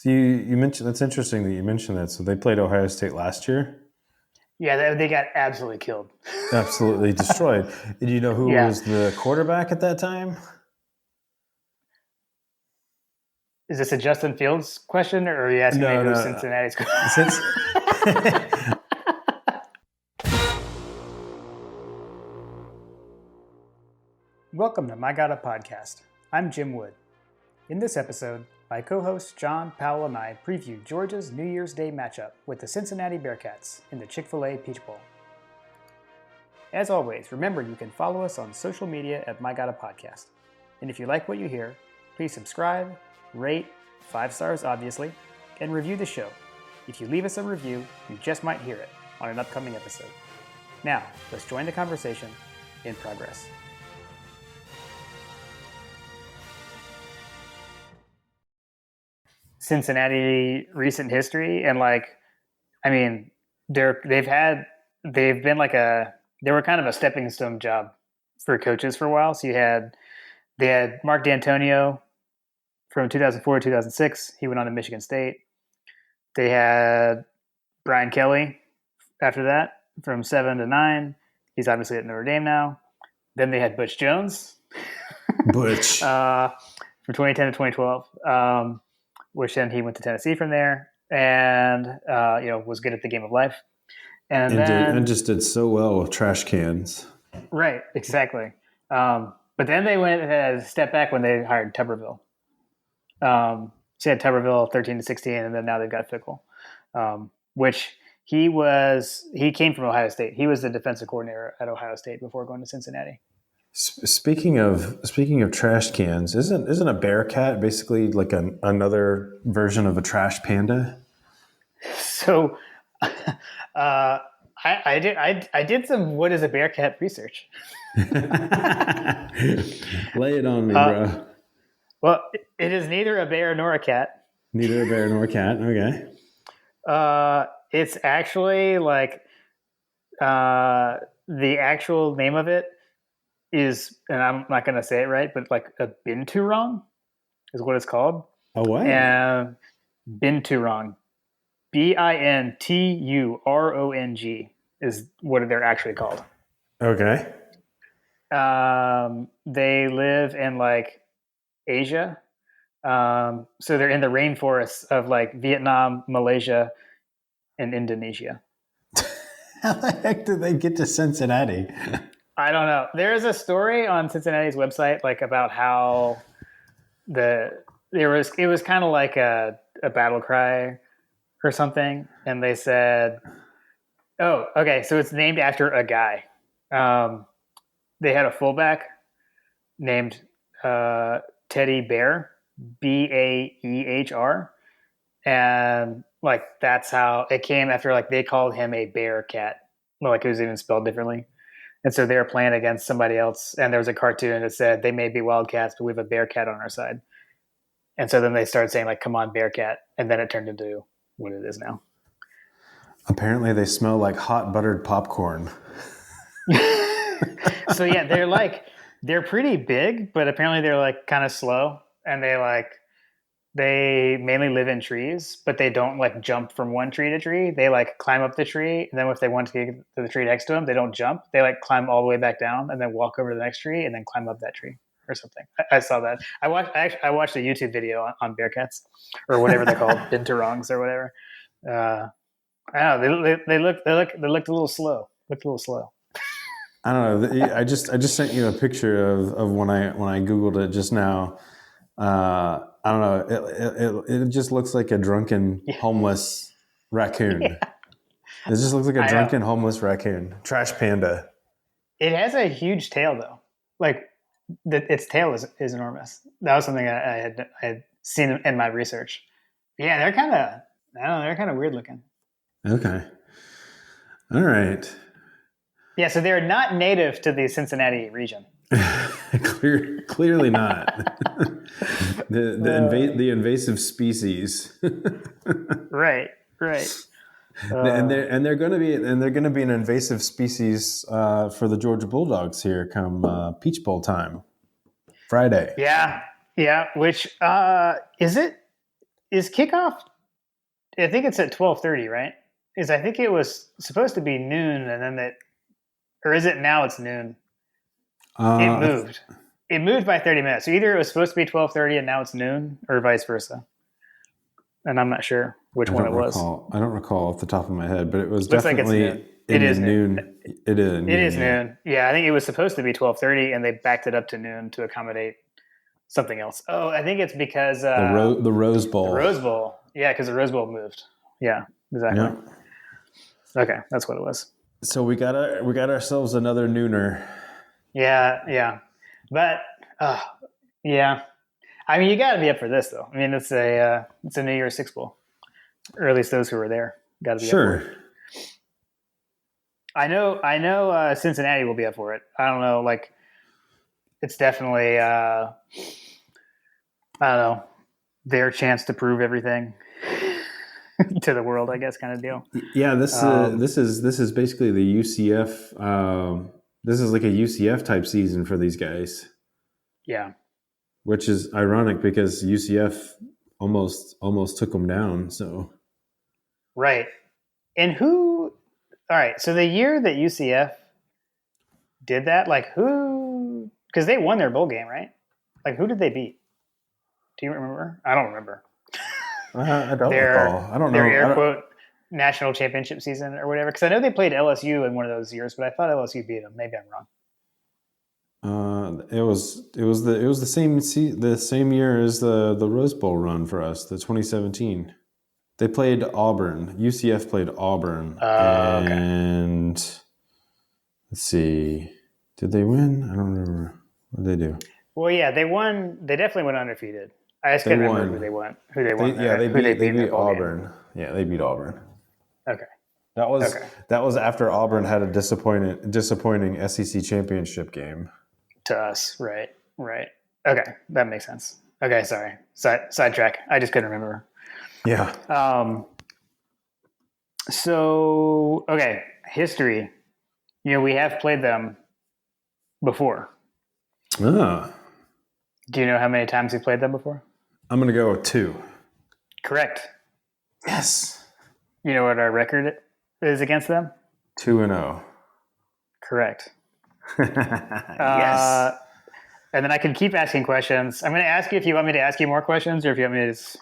So you mentioned that's interesting that you mentioned that. So they played Ohio State last year. Yeah, they got absolutely killed. Absolutely destroyed. Did you know who Yeah. was the quarterback at that time? Is this a Justin Fields question, or are you asking me No, who's no. Cincinnati's? Since Welcome to My God Podcast. I'm Jim Wood. In this episode, my co-host John, Powell, and I preview Georgia's New Year's Day matchup with the Cincinnati Bearcats in the Chick-fil-A Peach Bowl. As always, remember you can follow us on social media at My God Podcast. And if you like what you hear, please subscribe, rate, 5 stars obviously, and review the show. If you leave us a review, you just might hear it on an upcoming episode. Now, let's join the conversation in progress. Cincinnati recent history, and they were kind of a stepping stone job for coaches for a while. So they had Mark D'Antonio from 2004 to 2006. He went on to Michigan State. They had Brian Kelly after that from 7 to 9. He's obviously at Notre Dame now. Then they had Butch Jones. Butch. From 2010 to 2012. Which then he went to Tennessee from there, and was good at the game of life, and just did so well with trash cans. Right, exactly. But then they went a step back when they hired Tuberville. So they had Tuberville 13 to 16, and then now they've got Fickle, which he came from Ohio State. He was the defensive coordinator at Ohio State before going to Cincinnati. Speaking of trash cans, isn't a Bearcat basically like another version of a trash panda? So, I did some what is a Bearcat research. Lay it on me, bro. Well, it is neither a bear nor a cat. Neither a bear nor a cat. Okay. It's actually the actual name of it is, and I'm not going to say it right, but like a binturong is what it's called. Oh, what? And binturong, Binturong is what they're actually called. Okay. They live in Asia. So they're in the rainforests of Vietnam, Malaysia, and Indonesia. How the heck did they get to Cincinnati? I don't know. There's a story on Cincinnati's website about how it was kind of like a battle cry or something, and they said, "Oh, okay, so it's named after a guy." They had a fullback named Teddy Bear, Baehr, and that's how it came after. They called him a Bearcat, it was even spelled differently. And so they were playing against somebody else, and there was a cartoon that said, they may be Wildcats, but we have a Bearcat on our side. And so then they started saying, come on, Bearcat. And then it turned into what it is now. Apparently they smell like hot buttered popcorn. So, yeah, they're pretty big, but apparently they're, kind of slow. And they mainly live in trees, but they don't jump from one tree to tree. They climb up the tree, and then if they want to get to the tree next to them, they don't jump. They climb all the way back down and then walk over to the next tree and then climb up that tree or something. I saw that. I watched a YouTube video on Bearcats or whatever they're called, binturongs or whatever. I don't know. They looked a little slow. I don't know. I just sent you a picture of when I Googled it just now. I don't know. It just looks like a drunken homeless raccoon. Yeah. It just looks like a drunken homeless raccoon. Trash panda. It has a huge tail though. Its tail is enormous. That was something I had seen in my research. Yeah, they're kind of weird looking. Okay. All right. Yeah, so they're not native to the Cincinnati region. Clearly not. the invasive species. Right. And they're going to be an invasive species for the Georgia Bulldogs here come Peach Bowl time, Friday. Yeah. Which is it is kickoff? I think it's at 12:30, right? I think it was supposed to be noon, and then or is it now? It's noon. It moved. It moved by 30 minutes. So either it was supposed to be 12:30 and now it's noon, or vice versa. And I'm not sure which one it was. I don't recall off the top of my head, but it was Looks definitely like it is noon. It is noon. It is noon. Yeah, I think it was supposed to be 12:30, and they backed it up to noon to accommodate something else. Oh, I think it's because the Rose Bowl. The Rose Bowl. Yeah, because the Rose Bowl moved. Yeah, exactly. Yeah. Okay, that's what it was. So we got ourselves another nooner. Yeah, but yeah. I mean, you got to be up for this, though. I mean, it's a New Year's Six Bowl, or at least those who were there got to be up for it. I know. Cincinnati will be up for it. I don't know. Like, it's definitely I don't know, their chance to prove everything to the world, I guess, kind of deal. Yeah, this is basically the UCF. This is like a UCF type season for these guys. Yeah. Which is ironic because UCF almost took them down. So, right. And all right. So the year that UCF did that, like who? Because they won their bowl game, right? Like who did they beat? Do you remember? I don't remember. I don't recall. I don't know. Their air quote national championship season or whatever. Because I know they played LSU in one of those years, but I thought LSU beat them. Maybe I'm wrong. It was the same year as the Rose Bowl run for us, the 2017. They played Auburn. UCF played Auburn, and let's see, did they win? I don't remember. What did they do? Well, yeah, they won. They definitely went undefeated. I just can't remember who they won. They beat Auburn. Yeah, they beat Auburn. Okay. That was after Auburn had a disappointing SEC championship game. To us, right. Okay, that makes sense. Okay, sorry. Sidetrack. I just couldn't remember. Yeah. So, okay, history. We have played them before. Ah. Do you know how many times we played them before? I'm going to go with 2. Correct. Yes. You know what our record is against them? 2-0. Correct. Yes. And then I can keep asking questions. I'm going to ask you if you want me to ask you more questions, or if you want me to just.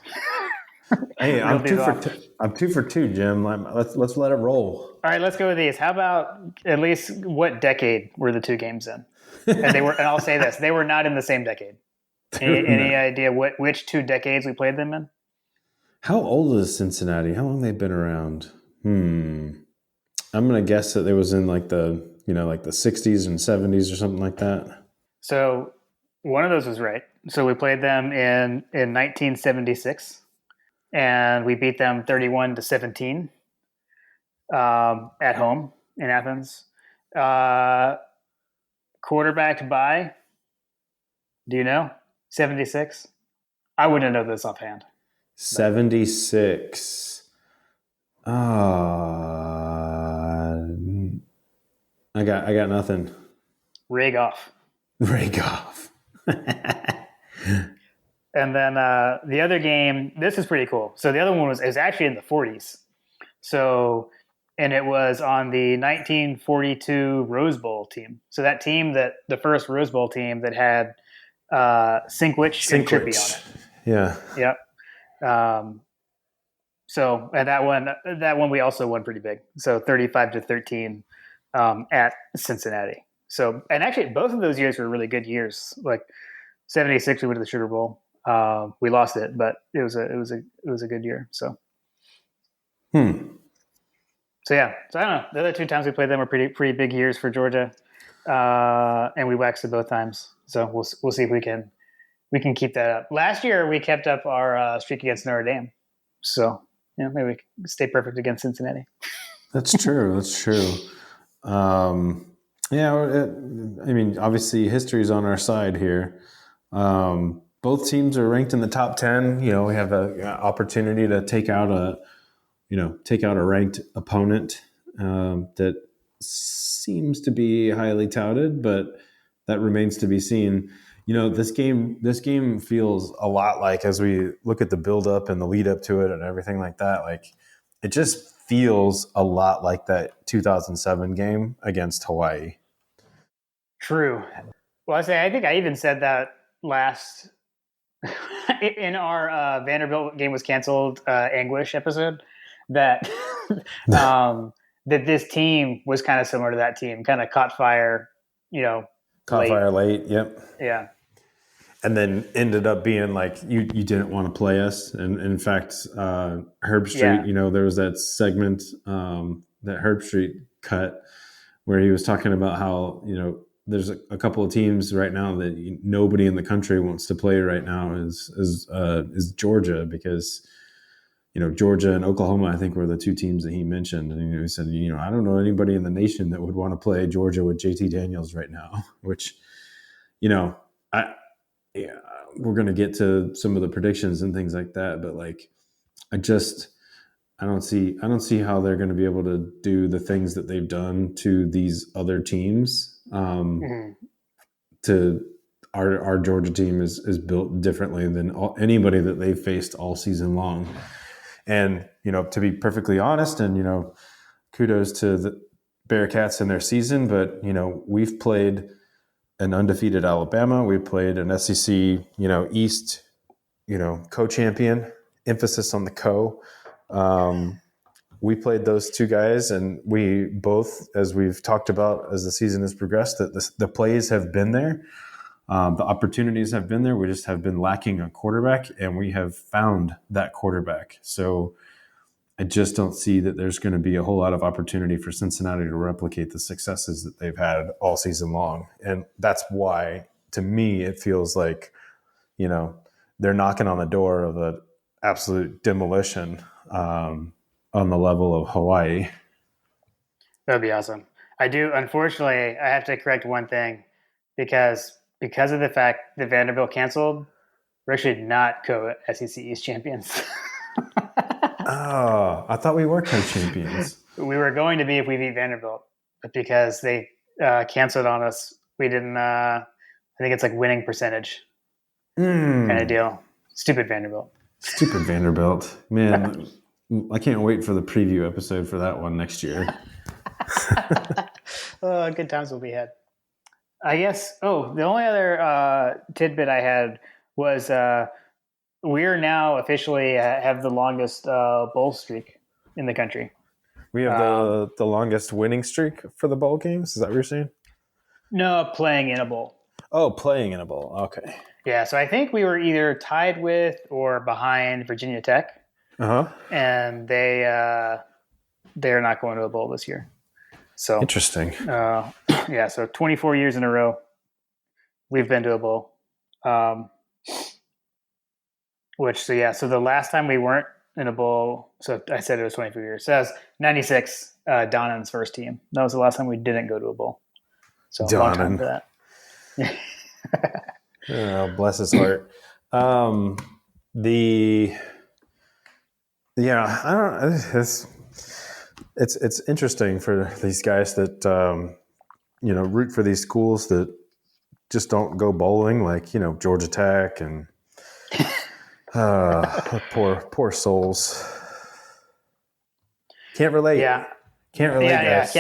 Hey, I'm 2 for 2, Jim. Let's let it roll. All right, let's go with these. How about at least what decade were the 2 games in? And I'll say this: they were not in the same decade. Any idea which 2 decades we played them in? How old is Cincinnati? How long they've been around? I'm going to guess that it was in like the 60s and 70s or something like that. So one of those was right. So we played them in 1976, and we beat them 31-17 at home in Athens. Quarterbacked by, do you know? 76? I wouldn't know this offhand. 76. I got nothing. Ray Goff. And then the other game, this is pretty cool. So the other one was actually in the 40s. So, and it was on the 1942 Rose Bowl team. So that team, the first Rose Bowl team that had Sinkwich and Chippy on it. Yeah. Yep. So and that one we also won pretty big. So 35-13 at Cincinnati. So, and actually both of those years were really good years. Like 76, we went to the Sugar Bowl. We lost it, but it was a good year. So. So yeah, so I don't know. The other 2 times we played them were pretty big years for Georgia, and we waxed it both times. So we'll see if we can keep that up. Last year we kept up our streak against Notre Dame, so maybe we can stay perfect against Cincinnati. That's true. I mean, obviously history's on our side here. Both teams are ranked in the top 10. We have an opportunity to take out a ranked opponent that seems to be highly touted, but that remains to be seen. This game feels a lot like, as we look at the build up and the lead up to it and everything like that, like it just feels a lot like that 2007 game against Hawaii. True. Well, I think I even said that last in our Vanderbilt game was canceled anguish episode that that this team was kind of similar to that team, kind of caught fire, Caught late. fire late, yep. Yeah. And then ended up being like, you didn't want to play us. And in fact, Herb Street, Yeah. there was that segment that Herb Street cut where he was talking about how, there's a couple of teams right now that nobody in the country wants to play right now is Georgia, because Georgia and Oklahoma, I think, were the two teams that he mentioned. And he said, I don't know anybody in the nation that would want to play Georgia with JT Daniels right now, which, I, yeah, we're going to get to some of the predictions and things like that. But like, I don't see how they're going to be able to do the things that they've done to these other teams. Mhm. To our Georgia team is built differently than anybody that they've faced all season long. And, to be perfectly honest, and, kudos to the Bearcats in their season, but, we've played an undefeated Alabama. We played an SEC, East, co-champion, emphasis on the co. We played those two guys, and we both, as we've talked about as the season has progressed, that the plays have been there. The opportunities have been there. We just have been lacking a quarterback, and we have found that quarterback. So I just don't see that there's going to be a whole lot of opportunity for Cincinnati to replicate the successes that they've had all season long. And that's why, to me, it feels like, they're knocking on the door of an absolute demolition on the level of Hawaii. That'd be awesome. I do. Unfortunately, I have to correct one thing because of the fact that Vanderbilt canceled. We're actually not co-SEC East champions. Oh, I thought we were co-champions. We were going to be if we beat Vanderbilt, but because they canceled on us, we didn't. I think it's like winning percentage kind of deal. Stupid Vanderbilt. Stupid Vanderbilt. Man, I can't wait for the preview episode for that one next year. Good times will be had. I guess. Oh, the only other tidbit I had was we're now officially have the longest bowl streak in the country. We have the longest winning streak for the bowl games. Is that what you're saying? No, playing in a bowl. Oh, playing in a bowl. Okay. Yeah, so I think we were either tied with or behind Virginia Tech. And they're not going to a bowl this year. So interesting. Yeah, so 24 years in a row, we've been to a bowl. So the last time we weren't in a bowl, so I said it was 24 years. So that was 96, Donan's first team. That was the last time we didn't go to a bowl. So a long time for that. Oh, bless his heart. I don't. It's interesting for these guys that root for these schools that just don't go bowling, like Georgia Tech and poor souls. Can't relate. Yeah, can't relate. Guys.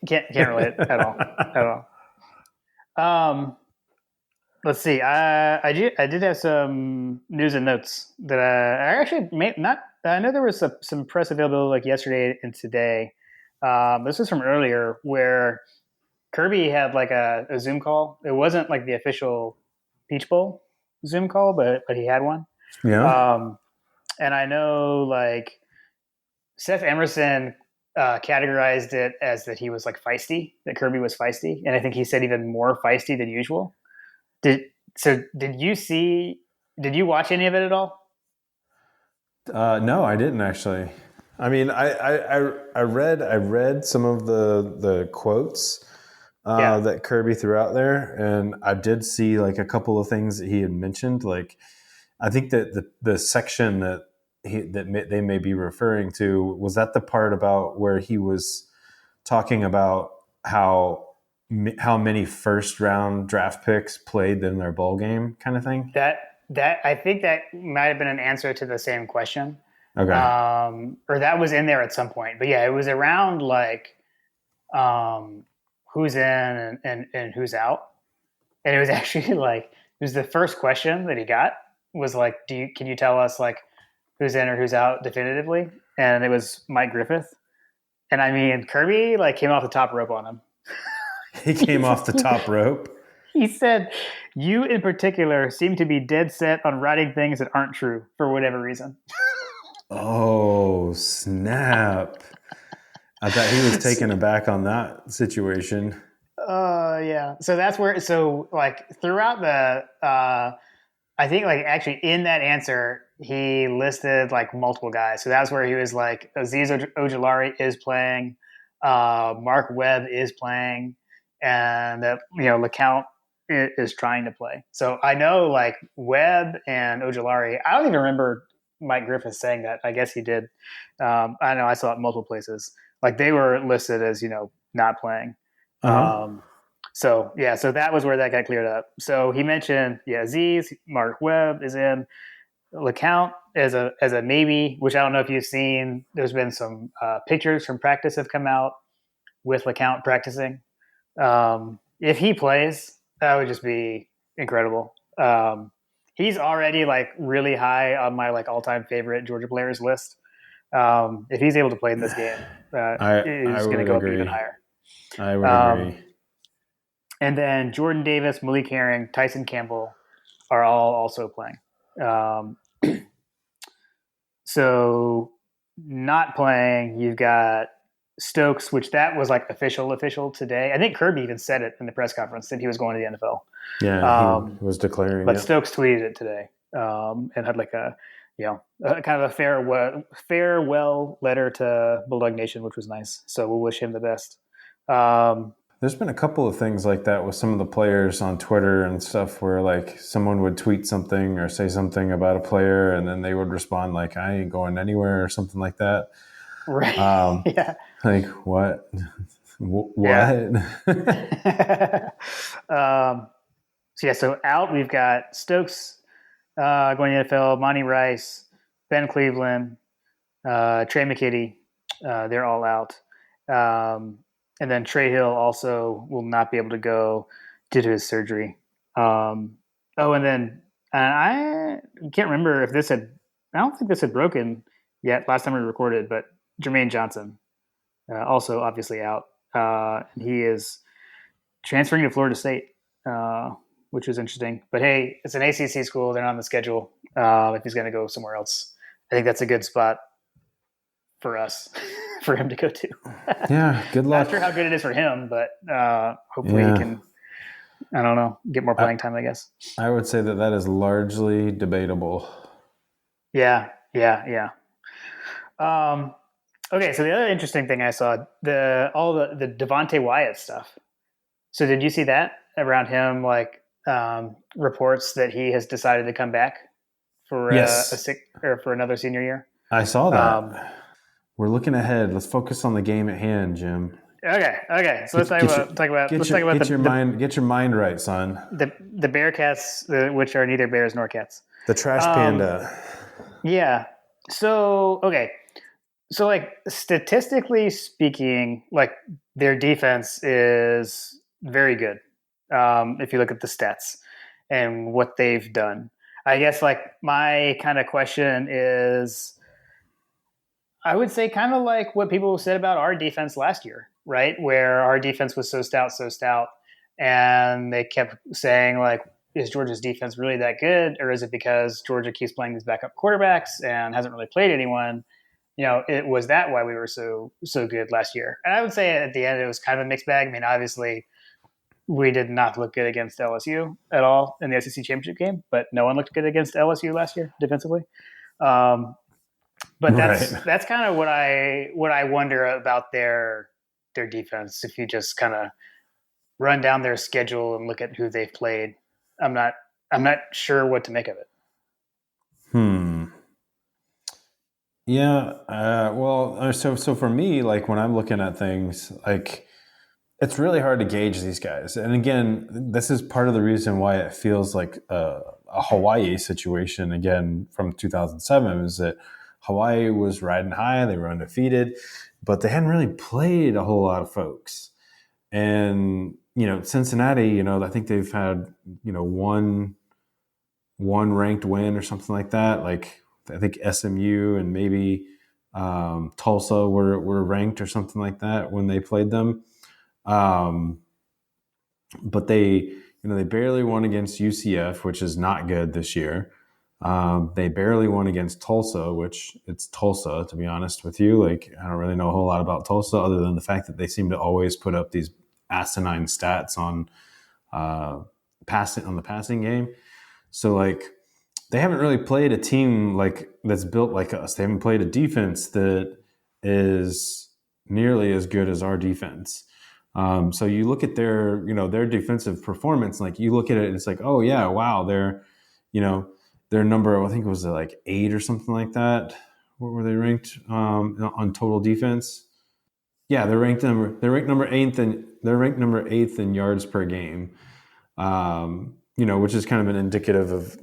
Can't relate at all. Let's see. I did have some news and notes that I actually not. I know there was some press available like yesterday and today. This is from earlier where Kirby had like a Zoom call. It wasn't like the official Peach Bowl Zoom call, but he had one. Yeah. And I know like Seth Emerson categorized it as that he was like feisty, that Kirby was feisty, and I think he said even more feisty than usual. Did you watch any of it at all? No, I didn't actually. I mean, I read some of the quotes that Kirby threw out there, and I did see like a couple of things that he had mentioned. Like, I think that the section that they may be referring to was that the part about where he was talking about how how many first round draft picks played in their bowl game kind of thing? That I think that might have been an answer to the same question, Okay. or that was in there at some point. But yeah, it was around like who's in and who's out, and it was actually like it was the first question that he got was like, can you tell us like who's in or who's out definitively? And it was Mike Griffith, and I mean Kirby like came off the top rope on him. He came off the top rope. He said, "You in particular seem to be dead set on writing things that aren't true for whatever reason." Oh, snap. I thought he was taken aback on that situation. Yeah. So that's where. So like throughout the, I think like actually in that answer he listed like multiple guys. So that's where he was like Aziz Ojulari is playing, Mark Webb is playing, and that LeCount is trying to play. So I know like Webb and Ojulari. I don't even remember Mike Griffith saying that. I guess he did. I know I saw it in multiple places. Like they were listed as not playing. Uh-huh. So yeah, so that was where that got cleared up. So he mentioned Aziz, Mark Webb is in, LeCount as a maybe, which I don't know if you've seen. There's been some pictures from practice have come out with LeCount practicing. If he plays, that would just be incredible. He's already like really high on my like all-time favorite Georgia players list. If he's able to play in this game, he's going to go up even higher. I would agree. And then Jordan Davis, Malik Herring, Tyson Campbell are all also playing. So not playing, you've got Stokes, which that was like official today. I think Kirby even said it in the press conference that he was going to the NFL. Yeah, he was declaring but it. Stokes tweeted it today and had like a kind of a farewell letter to Bulldog Nation, which was nice. So we'll wish him the best. There's been a couple of things like that with some of the players on Twitter and stuff where like someone would tweet something or say something about a player and then they would respond like, I ain't going anywhere or something like that. Right. Yeah. Like what? What? Yeah. So out we've got Stokes going to the NFL, Monty Rice, Ben Cleveland, Trey McKitty. They're all out. And then Trey Hill also will not be able to go due to his surgery. And I can't remember if I don't think this had broken yet last time we recorded, but Jermaine Johnson also obviously out. And he is transferring to Florida State, which is interesting. But hey, it's an ACC school. They're not on the schedule. If he's going to go somewhere else, I think that's a good spot for us. For him to go to. Yeah, good luck. Not sure how good it is for him, but hopefully he can, I don't know, get more playing time, I guess. I would say that is largely debatable. Yeah. Okay, so the other interesting thing I saw, all the Devontae Wyatt stuff. So did you see that around him, like reports that he has decided to come back for for another senior year? I saw that. We're looking ahead. Let's focus on the game at hand, Jim. Okay. So let's talk about get your mind right, son. The Bearcats, which are neither bears nor cats. The trash panda. Yeah. So okay. So like statistically speaking, like their defense is very good. If you look at the stats and what they've done, I guess like my kind of question is, I would say kind of like what people said about our defense last year, right? Where our defense was so stout, and they kept saying like, is Georgia's defense really that good? Or is it because Georgia keeps playing these backup quarterbacks and hasn't really played anyone? It was that why we were so good last year. And I would say at the end, it was kind of a mixed bag. I mean, obviously we did not look good against LSU at all in the SEC championship game, but no one looked good against LSU last year defensively. But that's kind of what I wonder about their defense. If you just kind of run down their schedule and look at who they've played, I'm not sure what to make of it. Yeah. Well, so for me, like when I'm looking at things, like It's really hard to gauge these guys. And again, this is part of the reason why it feels like a Hawaii situation again from 2007 is that Hawaii was riding high, they were undefeated, but they hadn't really played a whole lot of folks. And, Cincinnati, I think they've had, one ranked win or something like that. Like I think SMU and maybe Tulsa were ranked or something like that when they played them. Um, but they barely won against UCF, which is not good this year. They barely won against Tulsa, which it's Tulsa, to be honest with you. Like, I don't really know a whole lot about Tulsa other than the fact that they seem to always put up these asinine stats on the passing game. So, like, they haven't really played a team like that's built like us. They haven't played a defense that is nearly as good as our defense. So you look at their defensive performance, like you look at it and it's like, oh yeah, wow, you know, their number, I think it was like 8 or something like that. What were they ranked on total defense? Yeah, they're ranked number eighth in yards per game. Which is kind of an indicative of,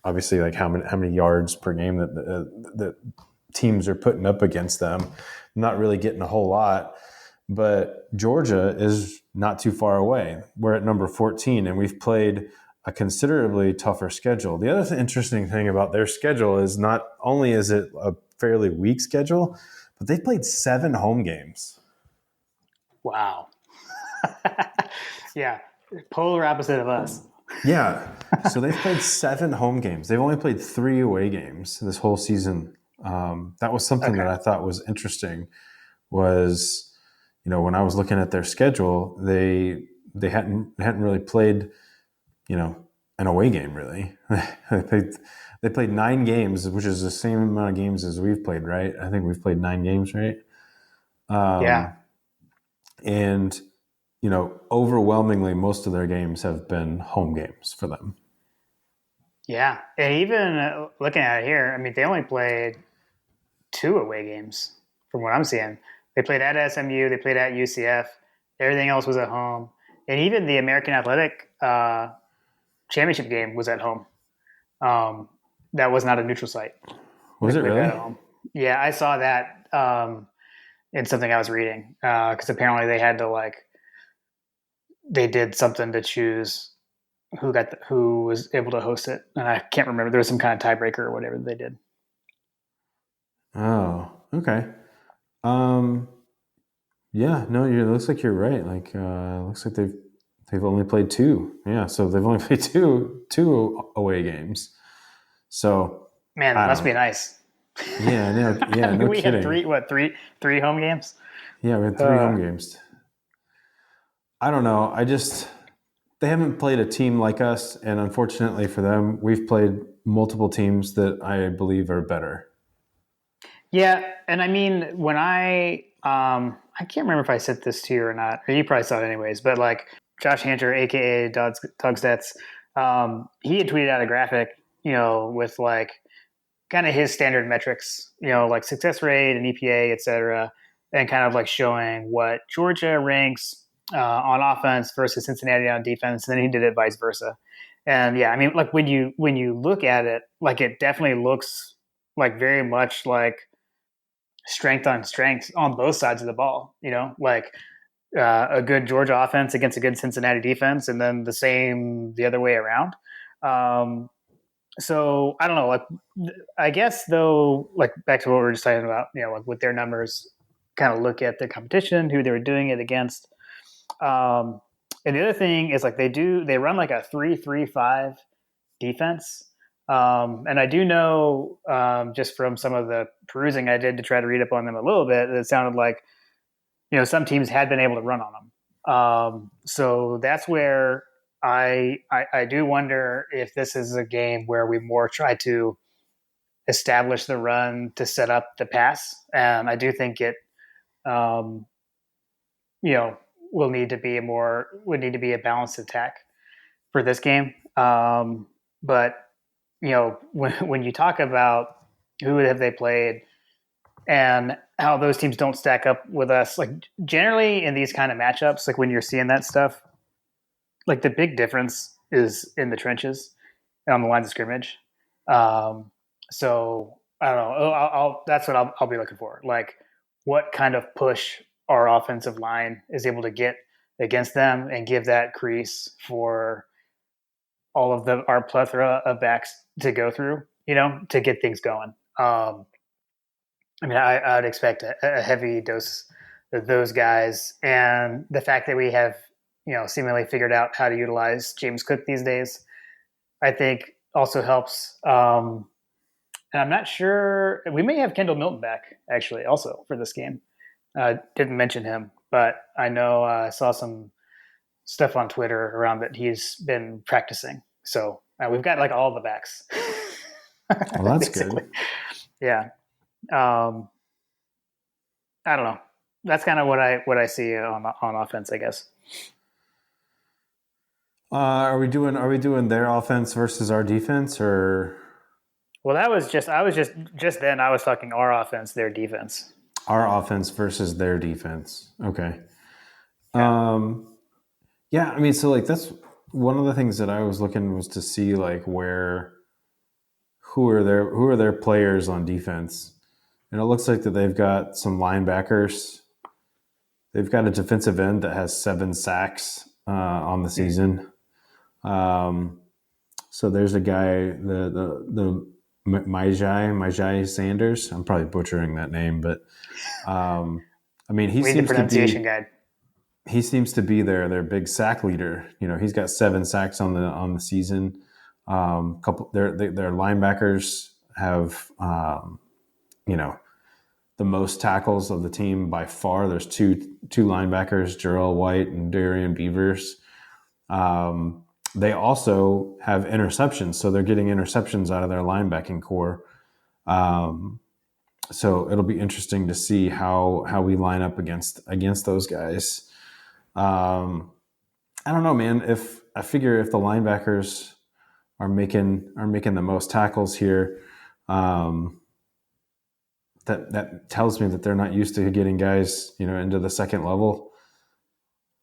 obviously like how many yards per game that teams are putting up against them. Not really getting a whole lot. But Georgia is not too far away. We're at number 14, and we've played a considerably tougher schedule. The other interesting thing about their schedule is not only is it a fairly weak schedule, but they've played 7 home games. Wow. Yeah, polar opposite of us. Yeah, so they've played 7 home games. They've only played 3 away games this whole season. That was something that I thought was interesting. Was when I was looking at their schedule, they hadn't really played an away game really. they played 9 games, which is the same amount of games as we've played, right? I think we've played 9 games, right? Yeah. And overwhelmingly, most of their games have been home games for them. Yeah. And even looking at it here, I mean, they only played 2 away games from what I'm seeing. They played at SMU, they played at UCF, everything else was at home. And even the American Athletic championship game was at home. That was not a neutral site. Was They it played that really? at home. Yeah, I saw that in something I was reading because apparently they did something to choose who was able to host it, and I can't remember. There was some kind of tiebreaker or whatever they did. Oh, okay. Um, yeah, no, it looks like you're right. Like, looks like they've only played 2. Yeah, so they've only played two away games. So Man, that I must don't. be nice. Yeah, no, I yeah, mean, no we had kidding. three home games. Yeah, we had 3 Uh, home games. I don't know. They haven't played a team like us, and unfortunately for them, we've played multiple teams that I believe are better. yeah, and I mean, when I can't remember if I sent this to you or not, or you probably saw it anyways, but like Josh Hanter, aka Dogstats, he had tweeted out a graphic, with like kind of his standard metrics, like success rate and EPA, et cetera, and kind of like showing what Georgia ranks on offense versus Cincinnati on defense. And then he did it vice versa. And yeah, I mean, like when you look at it, like it definitely looks like very much like strength on strength on both sides of the ball. Like a good Georgia offense against a good Cincinnati defense, and then the same the other way around. Um, so I don't know. Like, I guess though, like back to what we were just talking about, like with their numbers, kind of look at the competition, who they were doing it against. Um, and the other thing is like they run like a 3-3-5 defense. And I do know just from some of the perusing I did to try to read up on them a little bit, it sounded like some teams had been able to run on them. So that's where I do wonder if this is a game where we more try to establish the run to set up the pass. And I do think it, um, you know, would need to be a balanced attack for this game. But when you talk about who have they played, and how those teams don't stack up with us. Like generally in these kind of matchups, like when you're seeing that stuff, like the big difference is in the trenches and on the lines of scrimmage. Um, so I don't know. That's what I'll be looking for. Like what kind of push our offensive line is able to get against them and give that crease for all of our plethora of backs to go through, to get things going. I mean, I would expect a heavy dose of those guys, and the fact that we have, seemingly figured out how to utilize James Cook these days, I think also helps. And I'm not sure we may have Kendall Milton back actually also for this game. Didn't mention him, but I know I saw some stuff on Twitter around that he's been practicing. So we've got like all the backs. Well, that's good. Yeah. I don't know. That's kind of what I see on offense, I guess. Are we doing their offense versus our defense, or? Well, I was just then I was talking our offense, their defense. Our offense versus their defense. Okay. Yeah. Yeah, I mean, so like that's one of the things that I was looking was to see like who are their players on defense. And it looks like that they've got some linebackers. They've got a defensive end that has 7 sacks on the season. So there's a guy, the Majai Sanders. I'm probably butchering that name, but I mean, he Read the pronunciation guide. He seems to be their big sack leader. He's got 7 sacks on the season. Their linebackers have the most tackles of the team by far. There's two linebackers, Jarrell White and Darian Beavers. They also have interceptions, so they're getting interceptions out of their linebacking core. So it'll be interesting to see how we line up against those guys. I don't know, man. I figure if the linebackers are making the most tackles here, that tells me that they're not used to getting guys, into the second level.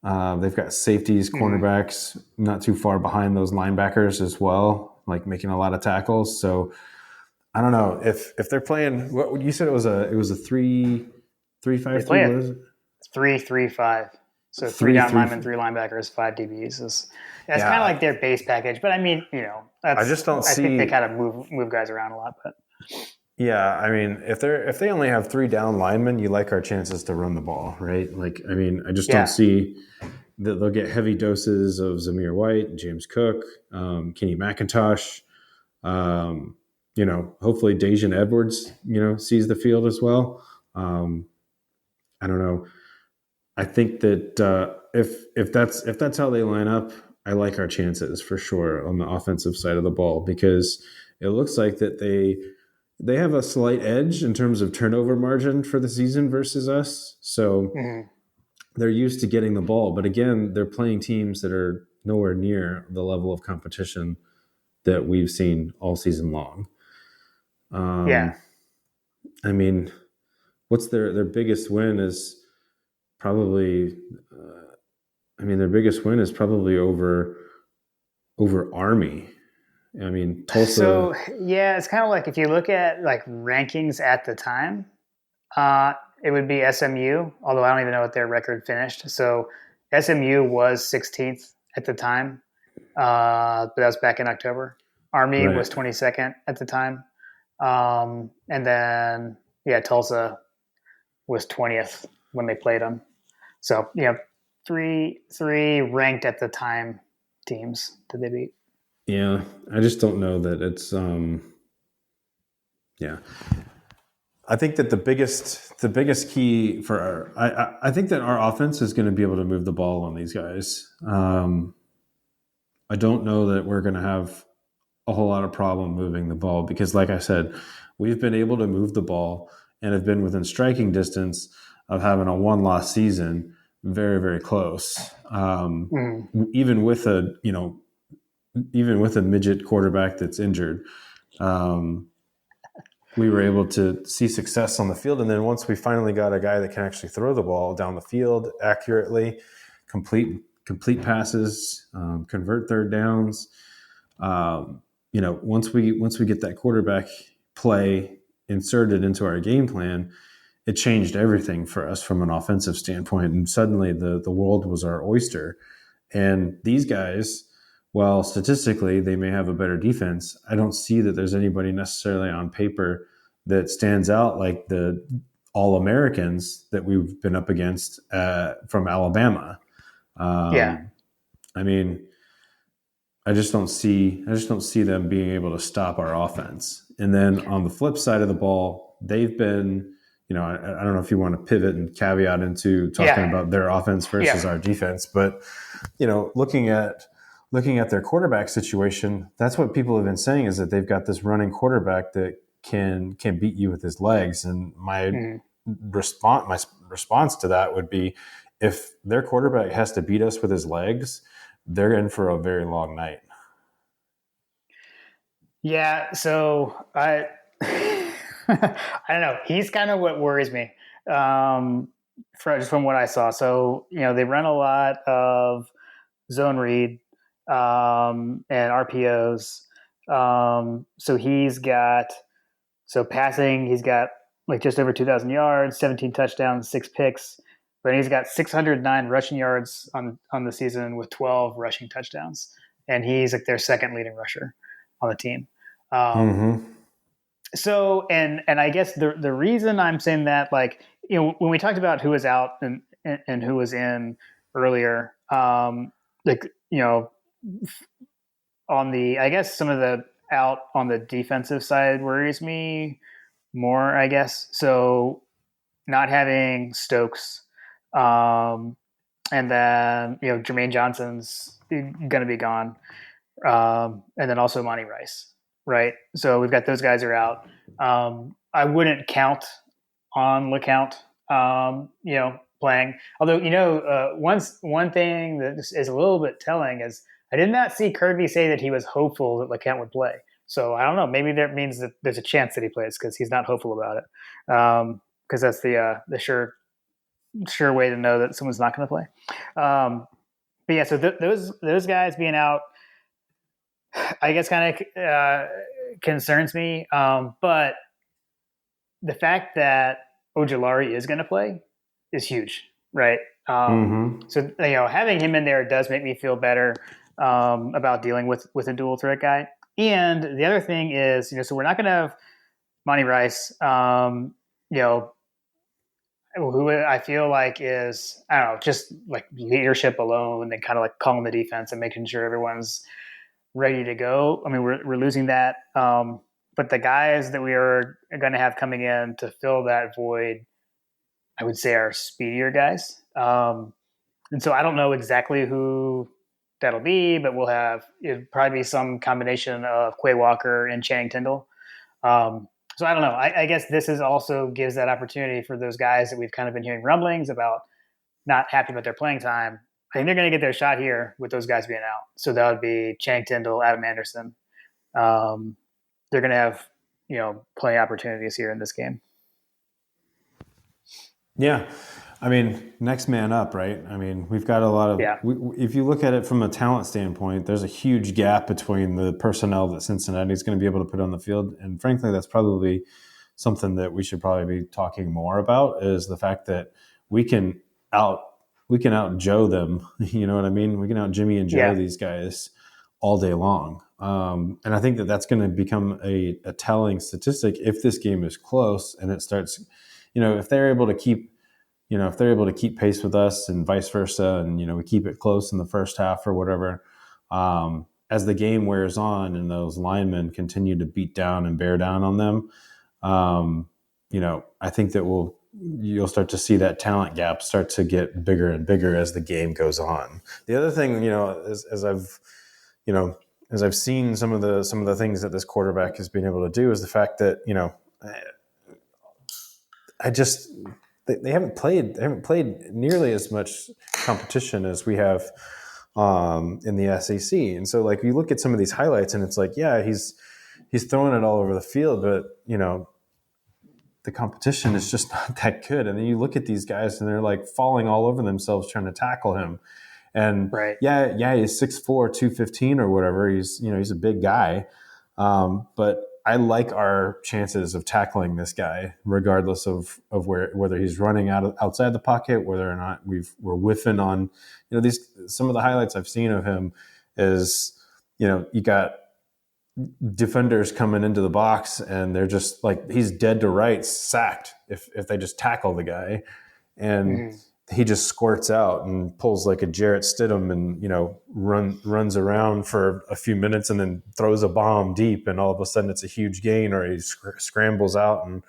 They've got safeties, cornerbacks, not too far behind those linebackers as well, like making a lot of tackles. So I don't know if they're playing. What you said it was a 3-5-3. What is it? 3-3-5. So 3 down linemen, 3 linebackers, 5 DBs. That's kind of like their base package. But I mean, I just don't see. I think they kind of move guys around a lot. But yeah, I mean, if they only have 3 down linemen, you like our chances to run the ball, right? Like, I mean, I just don't see that they'll get heavy doses of Zamir White, James Cook, Kenny McIntosh. Hopefully Dejan Edwards, sees the field as well. I don't know. I think that if that's how they line up, I like our chances for sure on the offensive side of the ball, because it looks like that they have a slight edge in terms of turnover margin for the season versus us. So they're used to getting the ball, but again, they're playing teams that are nowhere near the level of competition that we've seen all season long. I mean, what's their biggest win is probably, their biggest win is probably over Army. I mean, Tulsa. So yeah, it's kind of like if you look at like rankings at the time, it would be SMU, although I don't even know what their record finished. So SMU was 16th at the time, but that was back in October. Army was 22nd at the time. And then, Tulsa was 20th when they played them. So, three ranked at the time teams that they beat. Yeah, I just don't know that it's I think that the biggest key for I think that our offense is going to be able to move the ball on these guys. I don't know that we're going to have a whole lot of problem moving the ball because, like I said, we've been able to move the ball and have been within striking distance of having a 1-loss season, very, very close. Even with a midget quarterback that's injured. we were able to see success on the field. And then once we finally got a guy that can actually throw the ball down the field accurately, complete passes, convert third downs. Once we get that quarterback play inserted into our game plan, it changed everything for us from an offensive standpoint. And suddenly the world was our oyster. And these guys, while statistically they may have a better defense, I don't see that there's anybody necessarily on paper that stands out like the All-Americans that we've been up against from Alabama. Yeah. I mean, I just don't see them being able to stop our offense. And then on the flip side of the ball, they've been, I don't know if you want to pivot and caveat into talking about their offense versus our defense, but looking at their quarterback situation, that's what people have been saying, is that they've got this running quarterback that can beat you with his legs. And my response to that would be, if their quarterback has to beat us with his legs, they're in for a very long night. Yeah, so I I don't know. He's kind of what worries me from what I saw. So, they run a lot of zone read and RPOs. So passing, he's got like just over 2,000 yards, 17 touchdowns, 6 picks. But he's got 609 rushing yards on the season with 12 rushing touchdowns. And he's like their second leading rusher on the team. So, and I guess the reason I'm saying that, like, when we talked about who was out and who was in earlier, on I guess some of the out on the defensive side worries me more, I guess. So not having Stokes, and then, Jermaine Johnson's going to be gone. And then also Monty Rice, right? So we've got those guys are out. I wouldn't count on LeCount, playing. Although, one thing that is a little bit telling is I did not see Kirby say that he was hopeful that LeCount would play. So I don't know. Maybe that means that there's a chance that he plays because he's not hopeful about it. Because that's the sure way to know that someone's not going to play. But yeah, so those guys being out, I guess, kind of concerns me. But the fact that Ojulari is going to play is huge, right? So having him in there does make me feel better about dealing with a dual threat guy. And the other thing is, so we're not going to have Monty Rice, who I feel like is, I don't know, just like leadership alone and kind of like calling the defense and making sure everyone's ready to go. I mean, we're losing that. But the guys that we are going to have coming in to fill that void, I would say, are speedier guys. And so I don't know exactly who that'll be, but it'll probably be some combination of Quay Walker and Channing Tindall. So I don't know. I guess this also gives that opportunity for those guys that we've kind of been hearing rumblings about not happy about their playing time. I think they're going to get their shot here with those guys being out. So that would be Channing Tindall, Adam Anderson. They're going to have, play opportunities here in this game. Yeah. I mean, next man up, right? I mean, we've got a lot of, if you look at it from a talent standpoint, there's a huge gap between the personnel that Cincinnati is going to be able to put on the field. And frankly, that's probably something that we should probably be talking more about, is the fact that we can out Joe them. You know what I mean? We can out Jimmy and Joe these guys all day long. And I think that that's going to become a telling statistic if this game is close and it starts, if they're able to keep pace with us and vice versa, and, we keep it close in the first half or whatever, as the game wears on and those linemen continue to beat down and bear down on them, I think that you'll start to see that talent gap start to get bigger and bigger as the game goes on. The other thing, as I've seen some of the things that this quarterback has been able to do, is the fact that, they haven't played nearly as much competition as we have in the SEC. And so, like, you look at some of these highlights and it's like, yeah, he's throwing it all over the field, but the competition is just not that good. And then you look at these guys and they're like falling all over themselves trying to tackle him. And Right. yeah, he's 6'4", 215 or whatever. He's a big guy. But I like our chances of tackling this guy, regardless of whether he's running outside the pocket, whether or not we're whiffing on, some of the highlights I've seen of him is, you got defenders coming into the box and they're just like, he's dead to rights, sacked if they just tackle the guy. And he just squirts out and pulls like a Jarrett Stidham and, runs around for a few minutes and then throws a bomb deep. And all of a sudden it's a huge gain, or he scrambles out and,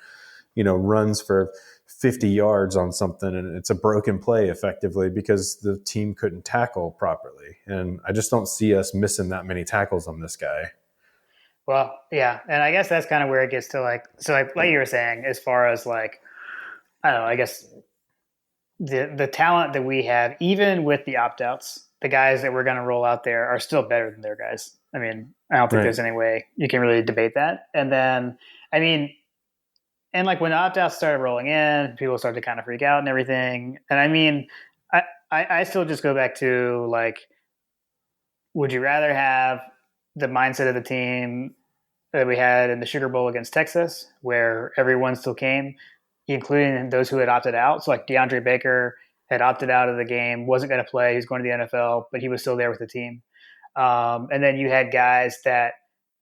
runs for 50 yards on something. And it's a broken play effectively because the team couldn't tackle properly. And I just don't see us missing that many tackles on this guy. Well, yeah. And I guess that's kind of where it gets to like you were saying, as far as like, I don't know, I guess the talent that we have, even with the opt-outs, the guys that we're going to roll out there are still better than their guys. I mean, I don't think there's any way you can really debate that. And then, I mean, and like when the opt-outs started rolling in, people started to kind of freak out and everything. And I mean, I still just go back to like, would you rather have the mindset of the team that we had in the Sugar Bowl against Texas, where everyone still came, including those who had opted out? So like DeAndre Baker had opted out of the game, wasn't going to play. He was going to the NFL, but he was still there with the team. And then you had guys that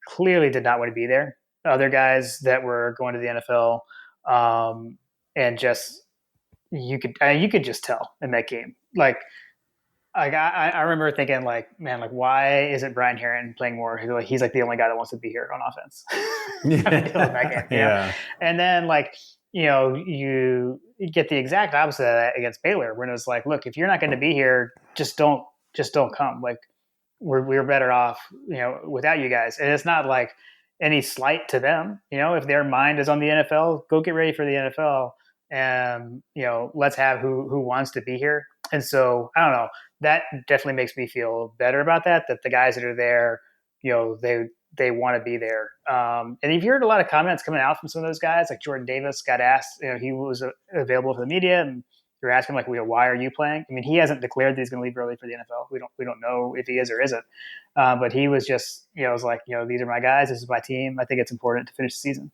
clearly did not want to be there. Other guys that were going to the NFL, and just you could just tell in that game. Like I remember thinking, like, man, like why isn't Brian Herron playing more? He's like the only guy that wants to be here on offense. Yeah. And then like, you get the exact opposite of that against Baylor, when it was like, look, if you're not going to be here, just don't come. Like we're better off, without you guys. And it's not like any slight to them. If their mind is on the NFL, go get ready for the NFL, and let's have who wants to be here. And so I don't know, that definitely makes me feel better about that the guys that are there, they want to be there. And you've heard a lot of comments coming out from some of those guys. Like Jordan Davis got asked, he was available for the media, and you're asking like, why are you playing? I mean, he hasn't declared that he's going to leave early for the NFL. We don't know if he is or isn't. But he was just, was like, these are my guys. This is my team. I think it's important to finish the season.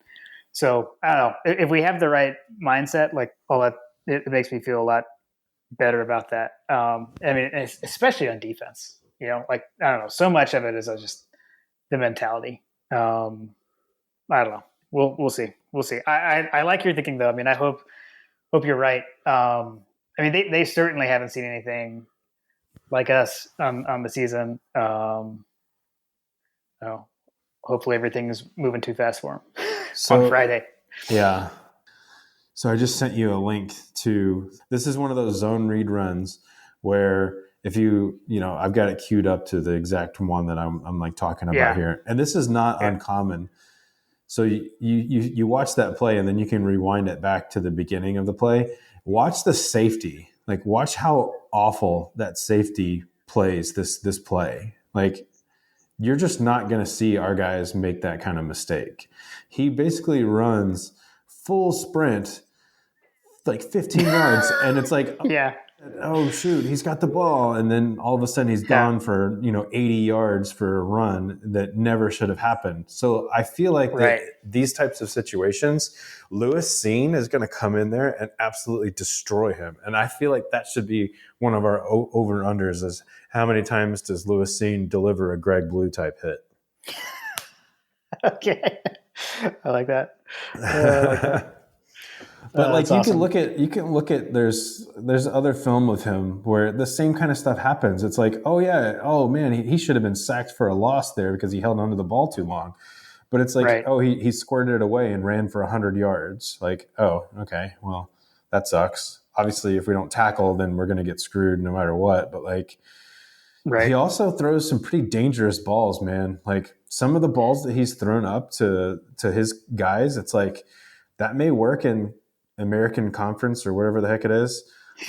So I don't know, if we have the right mindset, like all that, it makes me feel a lot better about that. I mean, especially on defense, like, I don't know, so much of it is just the mentality. I don't know. We'll see. I like your thinking though. I mean, I hope you're right. I mean, they certainly haven't seen anything like us on the season. Hopefully everything's moving too fast for them on Friday. Yeah. So I just sent you a link to, this is one of those zone read runs where if I've got it queued up to the exact one that I'm like talking about here. And this is not uncommon. So you watch that play and then you can rewind it back to the beginning of the play. Watch the safety. Like watch how awful that safety plays this play. Like you're just not going to see our guys make that kind of mistake. He basically runs full sprint, like 15 yards, and it's like, oh shoot, he's got the ball, and then all of a sudden he's gone for 80 yards for a run that never should have happened. So I feel like that these types of situations, Lewis Cine is going to come in there and absolutely destroy him, and I feel like that should be one of our over-unders, is how many times does Lewis Cine deliver a Greg Blue type hit? Okay, I like that. But like you can look at there's other film of him where the same kind of stuff happens. It's like, oh man, he should have been sacked for a loss there because he held onto the ball too long. But it's like, he squirted it away and ran for 100 yards. Like, oh, okay, well, that sucks. Obviously, if we don't tackle, then we're going to get screwed no matter what. But like, he also throws some pretty dangerous balls, man. Like some of the balls that he's thrown up to his guys, it's like that may work in American Conference or whatever the heck it is,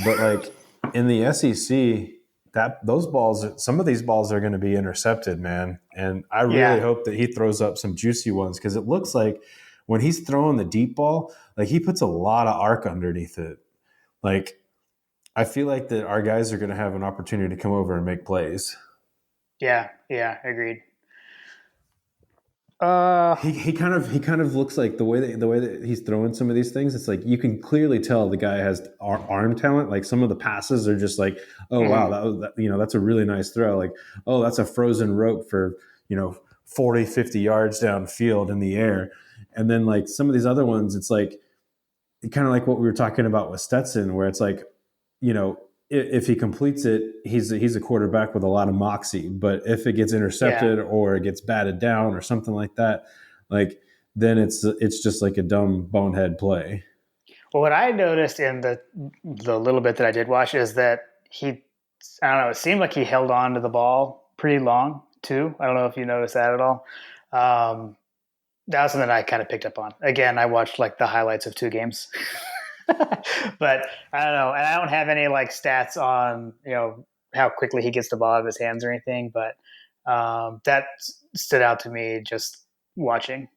but like in the SEC, some of these balls are going to be intercepted, man. And I really hope that he throws up some juicy ones, because it looks like when he's throwing the deep ball, like he puts a lot of arc underneath it. Like I feel like that our guys are going to have an opportunity to come over and make plays. Yeah, agreed. He kind of looks like the way that he's throwing some of these things. It's like you can clearly tell the guy has arm talent. Like some of the passes are just like, oh wow, that's a really nice throw. Like, oh, that's a frozen rope for 40, 50 yards downfield in the air. And then like some of these other ones, it's like kind of like what we were talking about with Stetson, where it's like, if he completes it, he's a quarterback with a lot of moxie. But if it gets intercepted or it gets batted down or something like that, like then it's just like a dumb bonehead play. Well, what I noticed in the little bit that I did watch is that I don't know, it seemed like he held on to the ball pretty long too. I don't know if you noticed that at all. That was something I kind of picked up on. Again, I watched like the highlights of 2 games. But I don't know, and I don't have any like stats on how quickly he gets the ball out of his hands or anything, but that stood out to me just watching.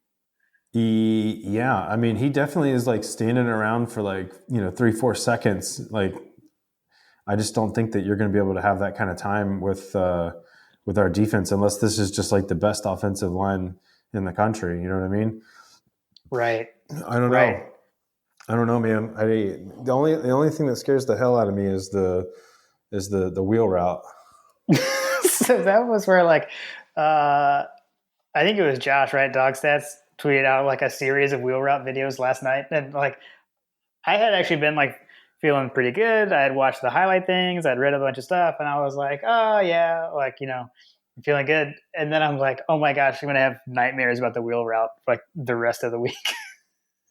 Yeah, I mean, he definitely is like standing around for like 3-4 seconds. Like, I just don't think that you're going to be able to have that kind of time with our defense unless this is just like the best offensive line in the country. You know what I mean? Right. I don't know. I don't know, man. The only thing that scares the hell out of me is the wheel route. So that was where like I think it was Josh, right? Dog Stats tweeted out like a series of wheel route videos last night, and like I had actually been like feeling pretty good. I had watched the highlight things, I'd read a bunch of stuff, and I was like, oh yeah, like I'm feeling good. And then I'm like, oh my gosh, I'm gonna have nightmares about the wheel route for like the rest of the week.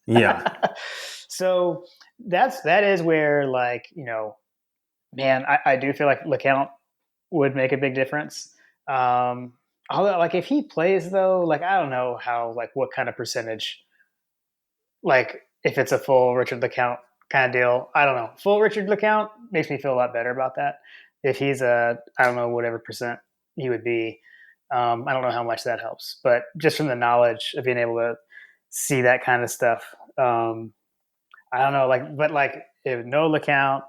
Yeah. So that is where like man, I do feel like LeCount would make a big difference. Although like if he plays though, like I don't know how like what kind of percentage, like if it's a full Richard LeCount kind of deal. I don't know. Full Richard LeCount makes me feel a lot better about that. If he's I don't know, whatever percent he would be, I don't know how much that helps. But just from the knowledge of being able to see that kind of stuff, I don't know. Like, but like if no LeCount,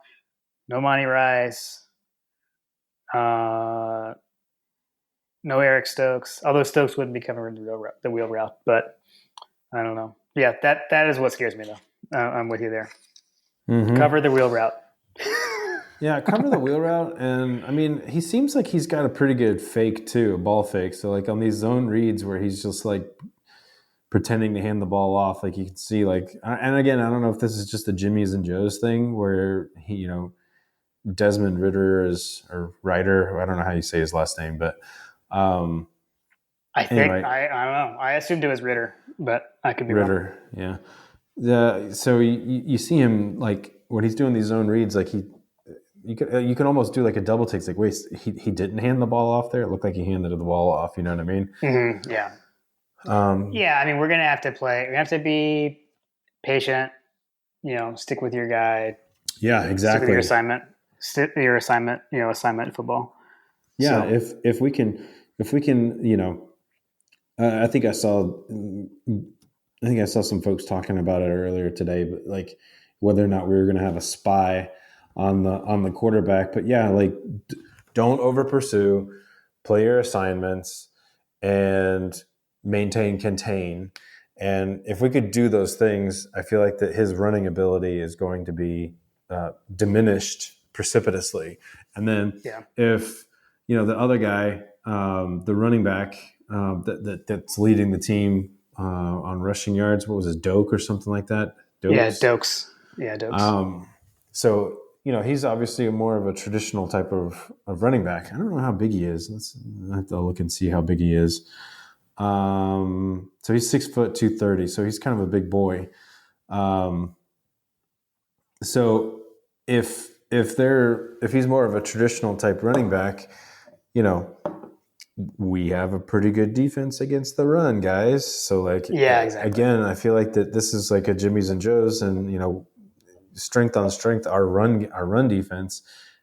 no Monty Rice, no Eric Stokes. Although Stokes wouldn't be covering the wheel route, but I don't know. Yeah, that is what scares me though. I'm with you there. Mm-hmm. Cover the wheel route. Yeah, cover the wheel route, and I mean, he seems like he's got a pretty good fake too, a ball fake. So like on these zone reads where he's just like pretending to hand the ball off, like you can see like, and again, I don't know if this is just a Jimmy's and Joe's thing where he, Desmond Ritter or Ryder, I don't know how you say his last name, but I think anyway, I don't know. I assumed it was Ritter, but I could be Ritter, wrong. Yeah. So you see him like when he's doing these zone reads, like you can almost do like a double take. It's like, wait, he didn't hand the ball off there. It looked like he handed the ball off. You know what I mean? Mm-hmm. Yeah. Yeah. I mean, we're gonna have to play. We have to be patient. Stick with your guy. Yeah, exactly. Stick with your assignment. Assignment football. Yeah. So. If we can, I think I saw some folks talking about it earlier today, but like whether or not we were going to have a spy on the quarterback. But yeah, like don't over pursue, play your assignments, and contain. And if we could do those things, I feel like that his running ability is going to be diminished precipitously. And then if the other guy, the running back that's leading the team on rushing yards, what was his Doak or something like that? Dokes? Yeah, Dokes. Yeah, Dokes. So he's obviously more of a traditional type of running back. I don't know how big he is. I have to look and see how big he is. So he's 6 foot 230. So he's kind of a big boy. So if he's more of a traditional type running back, we have a pretty good defense against the run, guys. So like, yeah, exactly. Again, I feel like that this is like a Jimmy's and Joe's, and strength on strength. Our run defense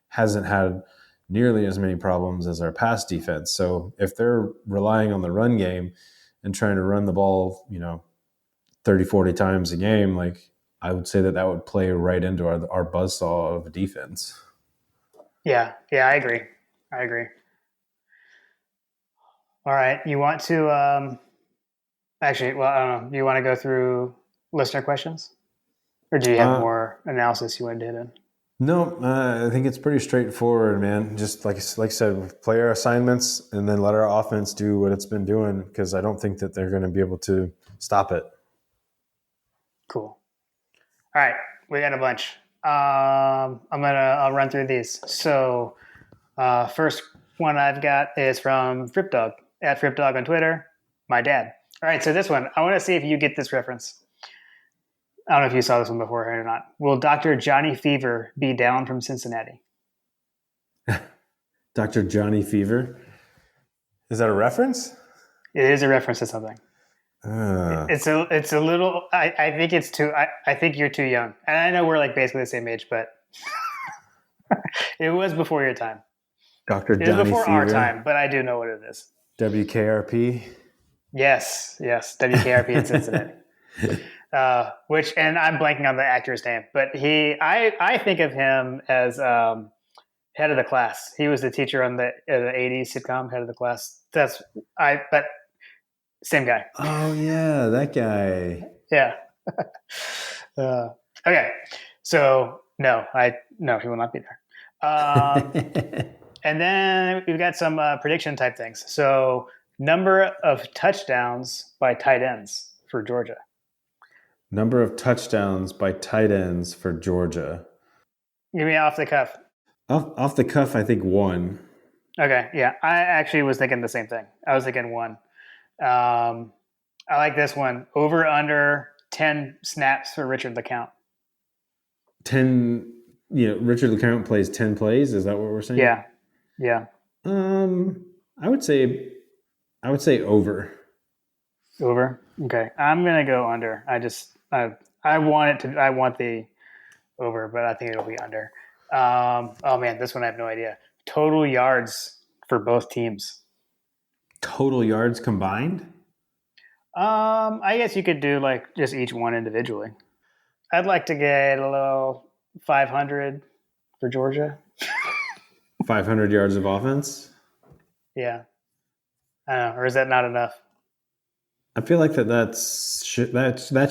hasn't had nearly as many problems as our pass defense. So if they're relying on the run game and trying to run the ball, 30, 40 times a game, like I would say that would play right into our buzzsaw of defense. Yeah, I agree. All right, you want to actually? Well, I don't know. Do you want to go through listener questions, or do you have more analysis you wanted to hit in? No, I think it's pretty straightforward, man. Just like I said, play our assignments and then let our offense do what it's been doing, because I don't think that they're going to be able to stop it. Cool. All right, we got a bunch. I'll run through these. So, first one I've got is from FripDog at FripDog on Twitter. My dad. All right, so this one, I want to see if you get this reference. I don't know if you saw this one beforehand or not. Will Dr. Johnny Fever be down from Cincinnati? Dr. Johnny Fever? Is that a reference? It is a reference to something. It's a little. I think it's too. I think you're too young, and I know we're like basically the same age, but it was before your time. Dr. It Johnny was before Fever. our time, but I do know what it is. WKRP. Yes, WKRP in Cincinnati. And I'm blanking on the actor's name, but I think of him as head of the class. He was the teacher on the 80s sitcom Head of the Class. But same guy. Oh yeah, that guy. Yeah. Okay. So no, he will not be there. And then we've got some prediction type things. So number of touchdowns by tight ends for Georgia. Number of touchdowns by tight ends for Georgia. Give me off the cuff. Off the cuff, I think 1. Okay, yeah. I actually was thinking the same thing. I was thinking 1. I like this one. Over under 10 snaps for Richard LeCount. 10. Richard LeCount plays 10 plays. Is that what we're saying? Yeah. I would say over. Over. Okay, I'm gonna go under. I want the over, but I think it'll be under. Oh man, this one I have no idea. Total yards for both teams. Total yards combined? I guess you could do like just each one individually. I'd like to get a little 500 for Georgia. 500 yards of offense? Yeah. I don't know, or is that not enough? I feel like that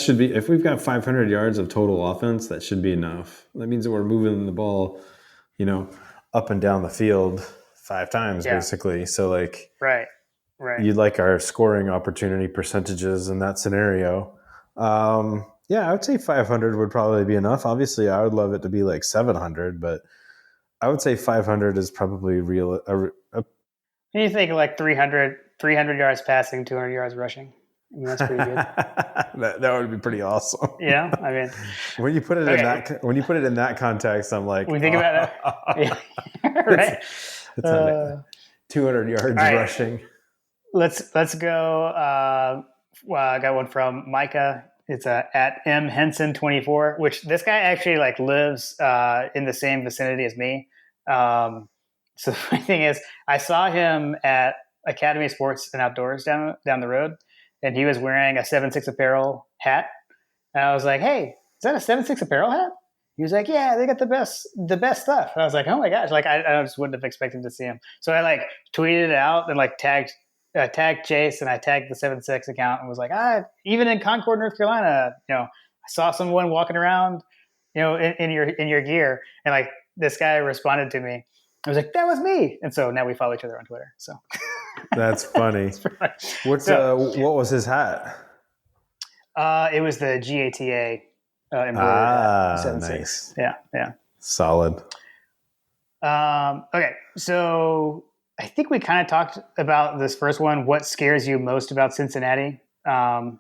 should be, if we've got 500 yards of total offense, that should be enough. That means that we're moving the ball, up and down the field 5 times, basically. So like, right. You'd like our scoring opportunity percentages in that scenario. I would say 500 would probably be enough. Obviously, I would love it to be like 700, but I would say 500 is probably real. You think like 300 yards passing, 200 yards rushing. I mean, that's pretty good. that would be pretty awesome. Yeah, I mean, when you put it in that context, I'm like, we think about it, right? It's 200 yards rushing. Let's go. I got one from Micah. It's at M Henson 24, which this guy actually like lives in the same vicinity as me. So the funny thing is, I saw him at Academy Sports and Outdoors down the road, and he was wearing a 7-6 apparel hat. And I was like, "Hey, is that a 7-6 apparel hat?" He was like, "Yeah, they got the best stuff." And I was like, "Oh my gosh!" Like I just wouldn't have expected to see him. So I like tweeted it out and like tagged Chase, and I tagged the 7-6 account and was like, even in Concord, North Carolina, I saw someone walking around, in your gear, and like this guy responded to me. I was like, that was me. And so now we follow each other on Twitter. So that's funny. What was his hat? It was the GATA embroidered hat. 7-6. Nice. Yeah. Solid. Okay. So I think we kind of talked about this first one. What scares you most about Cincinnati? And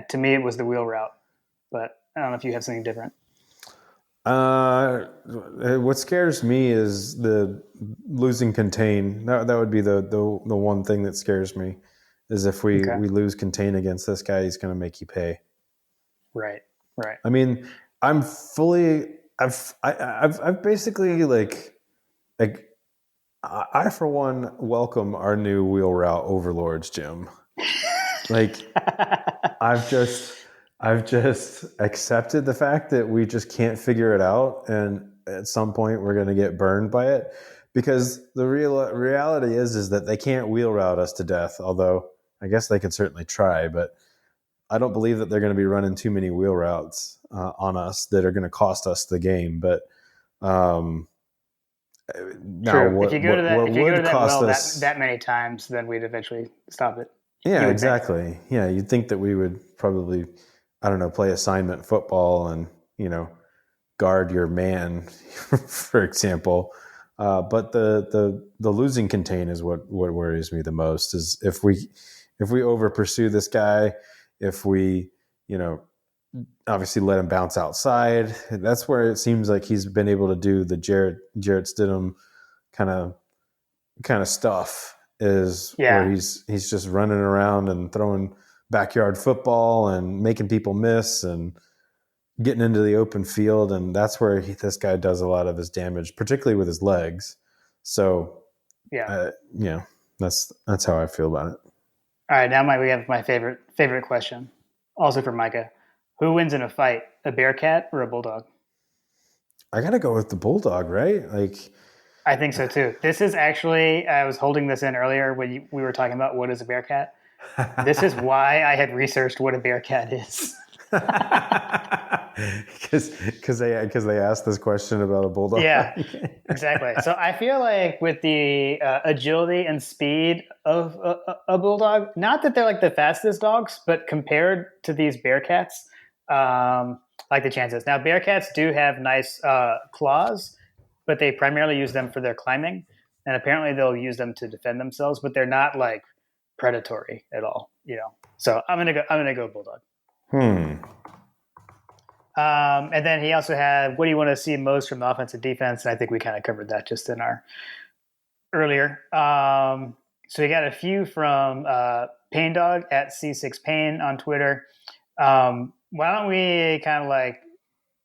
to me, it was the wheel route, but I don't know if you have something different. What scares me is the losing contain. That would be the one thing that scares me, is if we lose contain against this guy, he's going to make you pay. Right. I mean, I've basically like I for one welcome our new wheel route overlords, Jim. Like I've just accepted the fact that we just can't figure it out, and at some point we're going to get burned by it. Because the reality is that they can't wheel route us to death. Although I guess they could certainly try, but I don't believe that they're going to be running too many wheel routes on us that are going to cost us the game. But um, now, True. If you go to what if you go to would that cost well us? that many times, then we'd eventually stop it. You Yeah, would think. exactly. Yeah, you'd think that we would probably, I don't know, play assignment football and guard your man, for example. But the losing contain is what worries me the most. Is if we over pursue this guy, if we obviously let him bounce outside. That's where it seems like he's been able to do the Jarrett Stidham kind of stuff, is where Yeah. he's just running around and throwing backyard football and making people miss and getting into the open field, and that's where this guy does a lot of his damage, particularly with his legs. So, Yeah. that's how I feel about it. All right. Now we have my favorite question, also for Micah. Who wins in a fight, a bearcat or a bulldog? I got to go with the bulldog, right? Like, I think so too. This is actually, I was holding this in earlier when we were talking about what is a bearcat. This is why I had researched what a bearcat is. because they asked this question about a bulldog. Yeah, exactly. So I feel like with the agility and speed of a bulldog, not that they're like the fastest dogs, but compared to these bearcats, like the chances. Now, bearcats do have nice claws, but they primarily use them for their climbing, and apparently they'll use them to defend themselves. But they're not like predatory at all, So I'm gonna go bulldog. Hmm. And then he also had, what do you want to see most from the offensive defense? And I think we kind of covered that just in our earlier. So we got a few from Pain Dog at C6 Pain on Twitter. Why don't we kind of like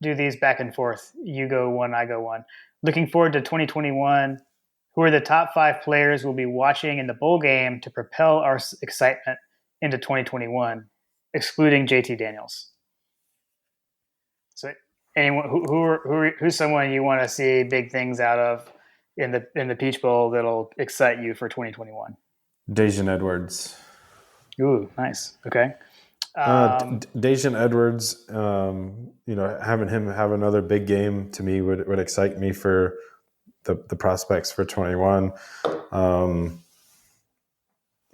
do these back and forth? You go one, I go one. Looking forward to 2021. Who are the top 5 players we'll be watching in the bowl game to propel our excitement into 2021, excluding JT Daniels? So, anyone who's someone you want to see big things out of in the Peach Bowl that'll excite you for 2021? Dejan Edwards. Ooh, nice. Okay. Dejan Edwards, having him have another big game to me would excite me for the prospects for 21. I'm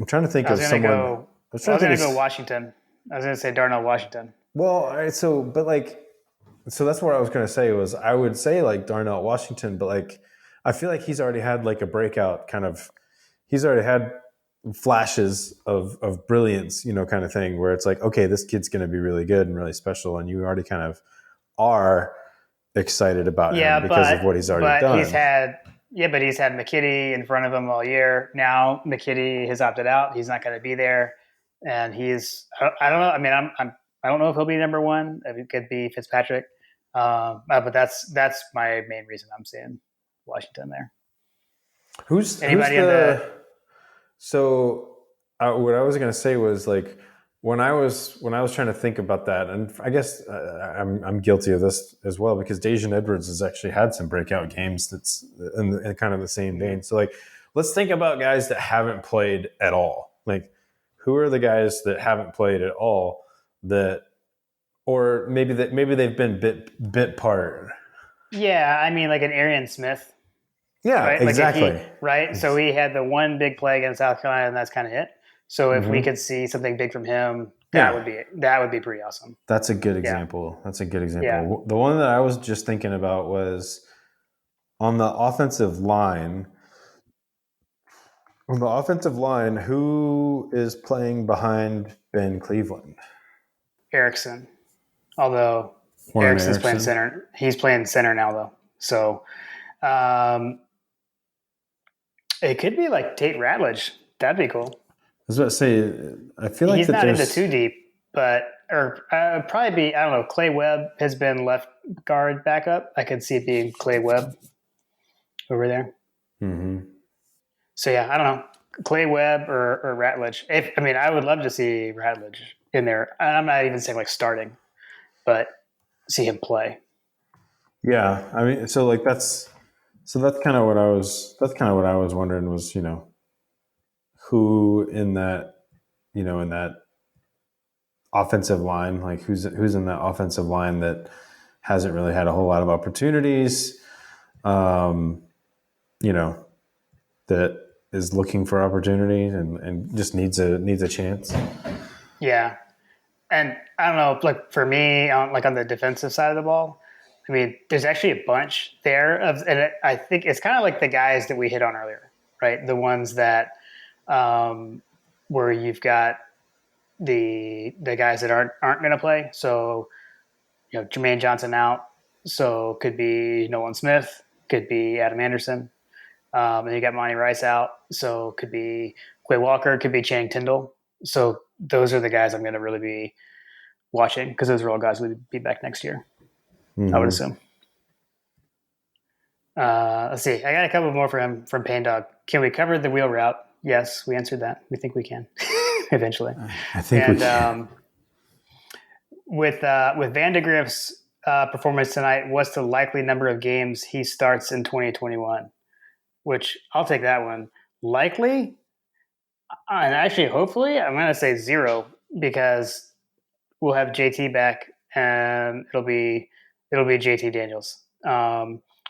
trying to think of someone. I was gonna go Washington. I was gonna say Darnell Washington. Well, all right, so that's what I was going to say. Was I would say like Darnell Washington, but like I feel like he's already had like a breakout kind of. He's already had flashes of brilliance, kind of thing, where it's like, okay, this kid's going to be really good and really special, and you already kind of are excited about him because of what he's already done. He's had McKitty in front of him all year. Now McKitty has opted out; he's not going to be there, and I don't know. I mean, I don't know if he'll be number one. It could be Fitzpatrick, but that's my main reason I'm seeing Washington there. Who's the? So what I was going to say was like when I was trying to think about that, and I guess I'm guilty of this as well because Dejan Edwards has actually had some breakout games that's in kind of the same vein. So like let's think about guys that haven't played at all. Like who are the guys that haven't played at all that, or maybe they've been bit part. Yeah, I mean like an Arian Smith. Yeah, right? exactly. Right. So he had the one big play against South Carolina, and that's kind of it. So if we could see something big from him, that would be pretty awesome. That's a good example. Yeah. That's a good example. Yeah. The one that I was just thinking about was on the offensive line. On the offensive line, who is playing behind Ben Cleveland? Erickson. Although Erickson's playing center. He's playing center now, though. So it could be like Tate Ratledge. That'd be cool. I was about to say, I feel like he's not into too deep, but probably be, I don't know. Clay Webb has been left guard backup. I could see it being Clay Webb over there. Mm-hmm. So yeah, I don't know. Clay Webb or Ratledge. I would love to see Ratledge in there. And I'm not even saying like starting, but see him play. Yeah, I mean, so like that's kind of what I was wondering was, who in that, in that offensive line, like who's in that offensive line that hasn't really had a whole lot of opportunities, um, you know, that is looking for opportunity and just needs a chance. Yeah. And I don't know, like for me, on the defensive side of the ball, I mean, there's actually a bunch there and I think it's kind of like the guys that we hit on earlier, right? The ones that um, where you've got the guys that aren't going to play. So Jermaine Johnson out, so could be Nolan Smith, could be Adam Anderson, and you got Monty Rice out, so could be Quay Walker, could be Channing Tindall. So those are the guys I'm going to really be watching because those are all guys who would be back next year. I would Mm-hmm. assume. Let's see. I got a couple more from Pain Dog. Can we cover the wheel route? Yes, we answered that. We think we can eventually. I think we And can. with Van de Griff's performance tonight, what's the likely number of games he starts in 2021? Which I'll take that one. Likely, and actually, hopefully, I'm going to say 0 because we'll have JT back, and it'll be JT Daniels.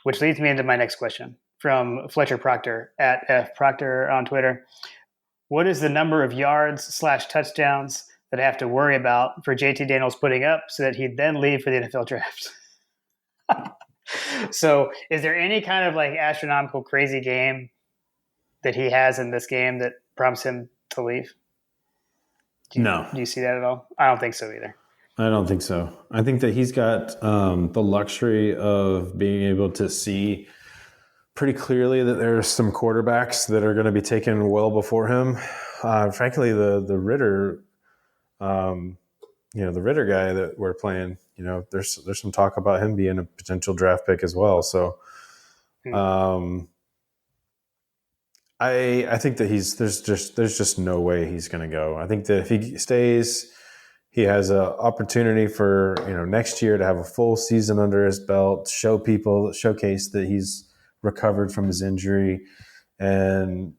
Which leads me into my next question from Fletcher Proctor at F Proctor on Twitter. What is the number of yards/touchdowns that I have to worry about for JT Daniels putting up so that he'd then leave for the NFL draft? So, is there any kind of like astronomical, crazy game that he has in this game that prompts him to leave? No, Do you see that at all? I don't think so either. I don't think so. I think that he's got the luxury of being able to see pretty clearly that there's some quarterbacks that are going to be taken well before him. Frankly, the Ritter, the Ritter guy that we're playing, there's some talk about him being a potential draft pick as well. So, I think that there's just no way he's going to go. I think that if he stays, he has an opportunity for next year to have a full season under his belt, showcase that he's recovered from his injury, and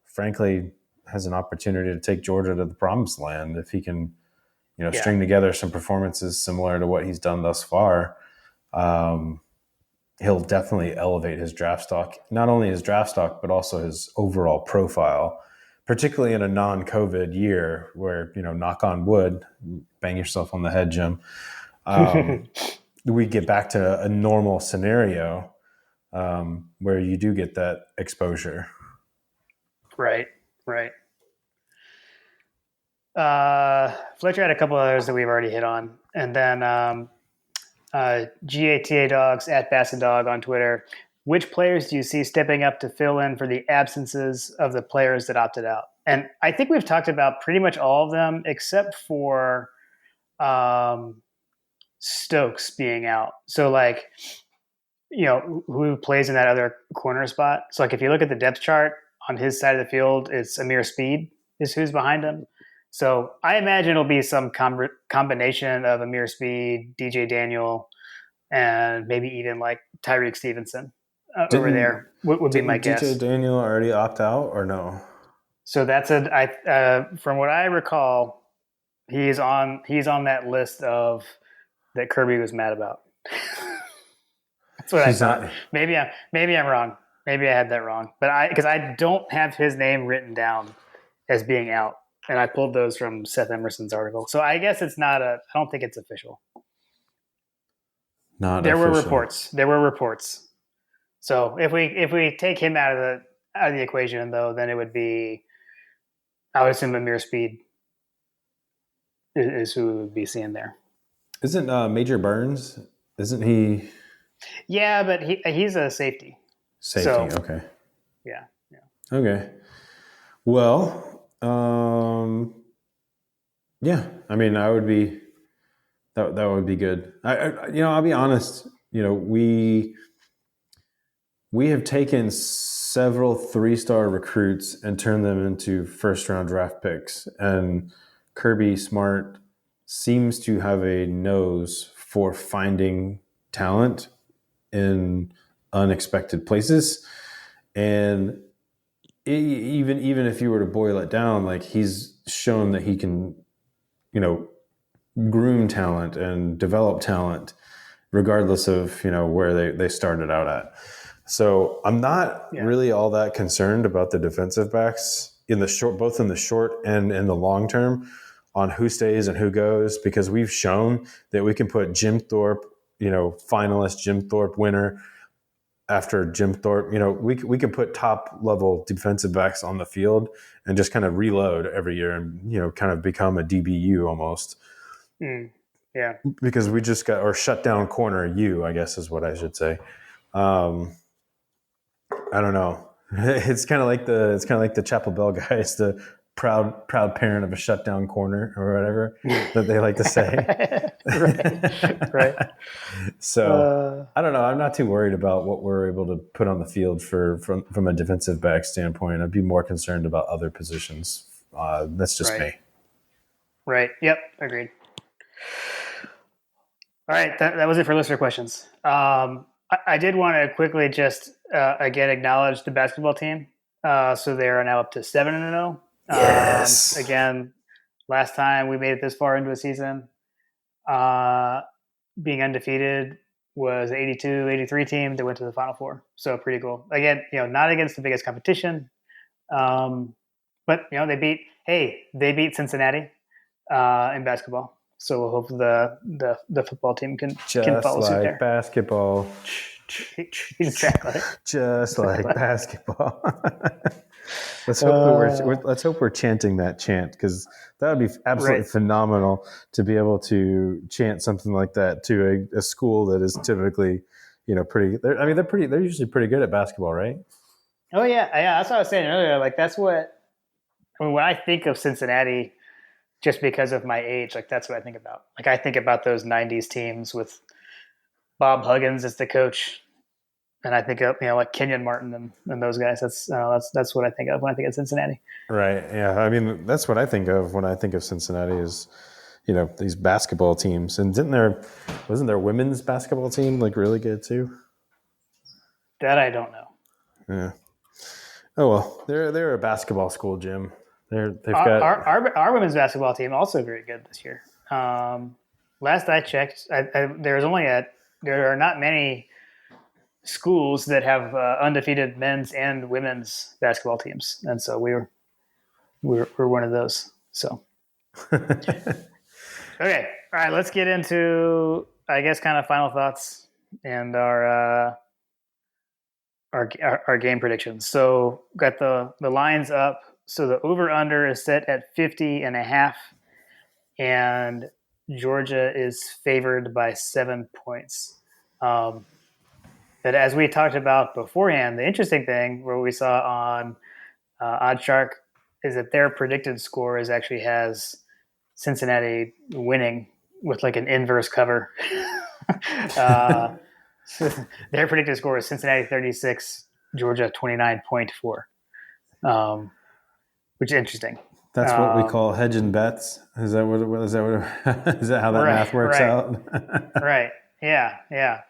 frankly, has an opportunity to take Georgia to the promised land if he can, string together some performances similar to what he's done thus far. He'll definitely elevate his draft stock, not only his draft stock, but also his overall profile, particularly in a non-COVID year where, knock on wood, bang yourself on the head, Jim. We get back to a normal scenario where you do get that exposure. Right. Fletcher had a couple others that we've already hit on. And then GATA Dogs at Bassin Dog on Twitter. Which players do you see stepping up to fill in for the absences of the players that opted out? And I think we've talked about pretty much all of them except for Stokes being out. So like, who plays in that other corner spot. So like if you look at the depth chart on his side of the field, it's Amir Speed is who's behind him. So I imagine it'll be some combination of Amir Speed, DJ Daniel, and maybe even like Tyreek Stevenson over there would be my guess. DJ Daniel already opt out or no? So that's from what I recall, he's on that list of that Kirby was mad about. That's what I thought. Maybe I'm wrong. Maybe I had that wrong. But because I don't have his name written down as being out. And I pulled those from Seth Emerson's article. So I guess it's not I don't think it's official. There were reports. So if we take him out of the equation though, then it would be, I would assume Amir Speed is who we would be seeing there. Isn't Major Burns? Isn't he? Yeah, but he's a safety. Okay. Yeah. Okay. Well, yeah. I mean, that would be good. I'll be honest. We have taken several 3-star recruits and turned them into first-round draft picks, and Kirby Smart seems to have a nose for finding talent in unexpected places. And even if you were to boil it down, like he's shown that he can, groom talent and develop talent regardless of, where they started out at. So I'm not really all that concerned about the defensive backs both in the short and in the long term on who stays and who goes, because we've shown that we can put Jim Thorpe, finalist Jim Thorpe winner after Jim Thorpe, we can put top level defensive backs on the field and just kind of reload every year and, kind of become a DBU almost. Yeah. Because we just got, or shut down corner U, I guess is what I should say. I don't know. It's kind of like the Chapel Bell guys, the proud parent of a shutdown corner or whatever that they like to say. Right. So I don't know. I'm not too worried about what we're able to put on the field from a defensive back standpoint. I'd be more concerned about other positions. That's just me. Right. Yep. Agreed. All right. That was it for listener questions. I did want to quickly just again acknowledge the basketball team. So they are now up to 7-0. Yes. Again, last time we made it this far into a season, being undefeated was 82-83 team that went to the Final Four. So pretty cool. Again, not against the biggest competition, but they beat Cincinnati in basketball. So we'll hope the football team can follow suit there. Basketball. Exactly. Just like basketball. Let's hope we're chanting that chant, because that would be absolutely phenomenal to be able to chant something like that to a school that is typically, pretty. They're usually pretty good at basketball, right? Oh yeah. That's what I was saying earlier. Like when I think of Cincinnati, just because of my age, like that's what I think about. Like I think about those '90s teams with Bob Huggins as the coach. And I think of like Kenyon Martin and those guys. That's what I think of when I think of Cincinnati. Right. Yeah. I mean, that's what I think of when I think of Cincinnati is, these basketball teams. And wasn't there women's basketball team like really good too? That I don't know. Yeah. Oh well, they're a basketball school, Jim. Our women's basketball team also very good this year. Last I checked, there are not many schools that have undefeated men's and women's basketball teams, and so we're one of those. So okay, all right, let's get into I guess kind of final thoughts and our game predictions. So got the lines up. So the over under is set at 50.5, and Georgia is favored by 7 points. But as we talked about beforehand, the interesting thing where we saw on OddsShark is that their predicted score actually has Cincinnati winning with like an inverse cover. Their predicted score is Cincinnati 36, Georgia 29.4, which is interesting. That's what we call hedging bets. Is that is that how that math works out? Right. Yeah.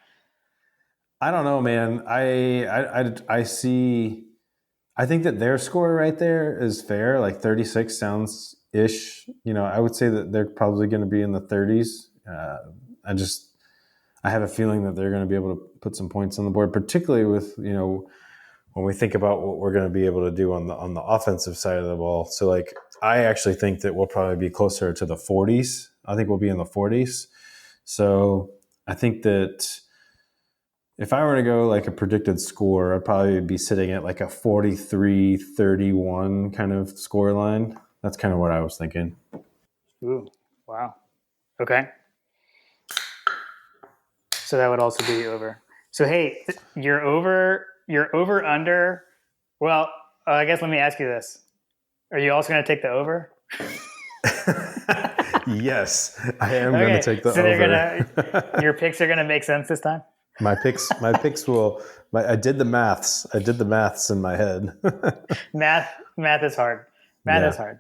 I don't know, man. I see. I think that their score right there is fair. Like 36 sounds ish. I would say that they're probably going to be in the 30s. I have a feeling that they're going to be able to put some points on the board, particularly with when we think about what we're going to be able to do on the offensive side of the ball. So like I actually think that we'll probably be closer to the 40s. I think we'll be in the 40s. So I think that if I were to go like a predicted score, I'd probably be sitting at like a 43-31 kind of score line. That's kind of what I was thinking. Ooh, wow. Okay. So that would also be over. So, hey, you're over under. Well, I guess let me ask you this. Are you also going to take the over? Yes, I am going to take the over. Your picks are going to make sense this time? My picks will. I did the maths in my head. Math is hard. Math is hard.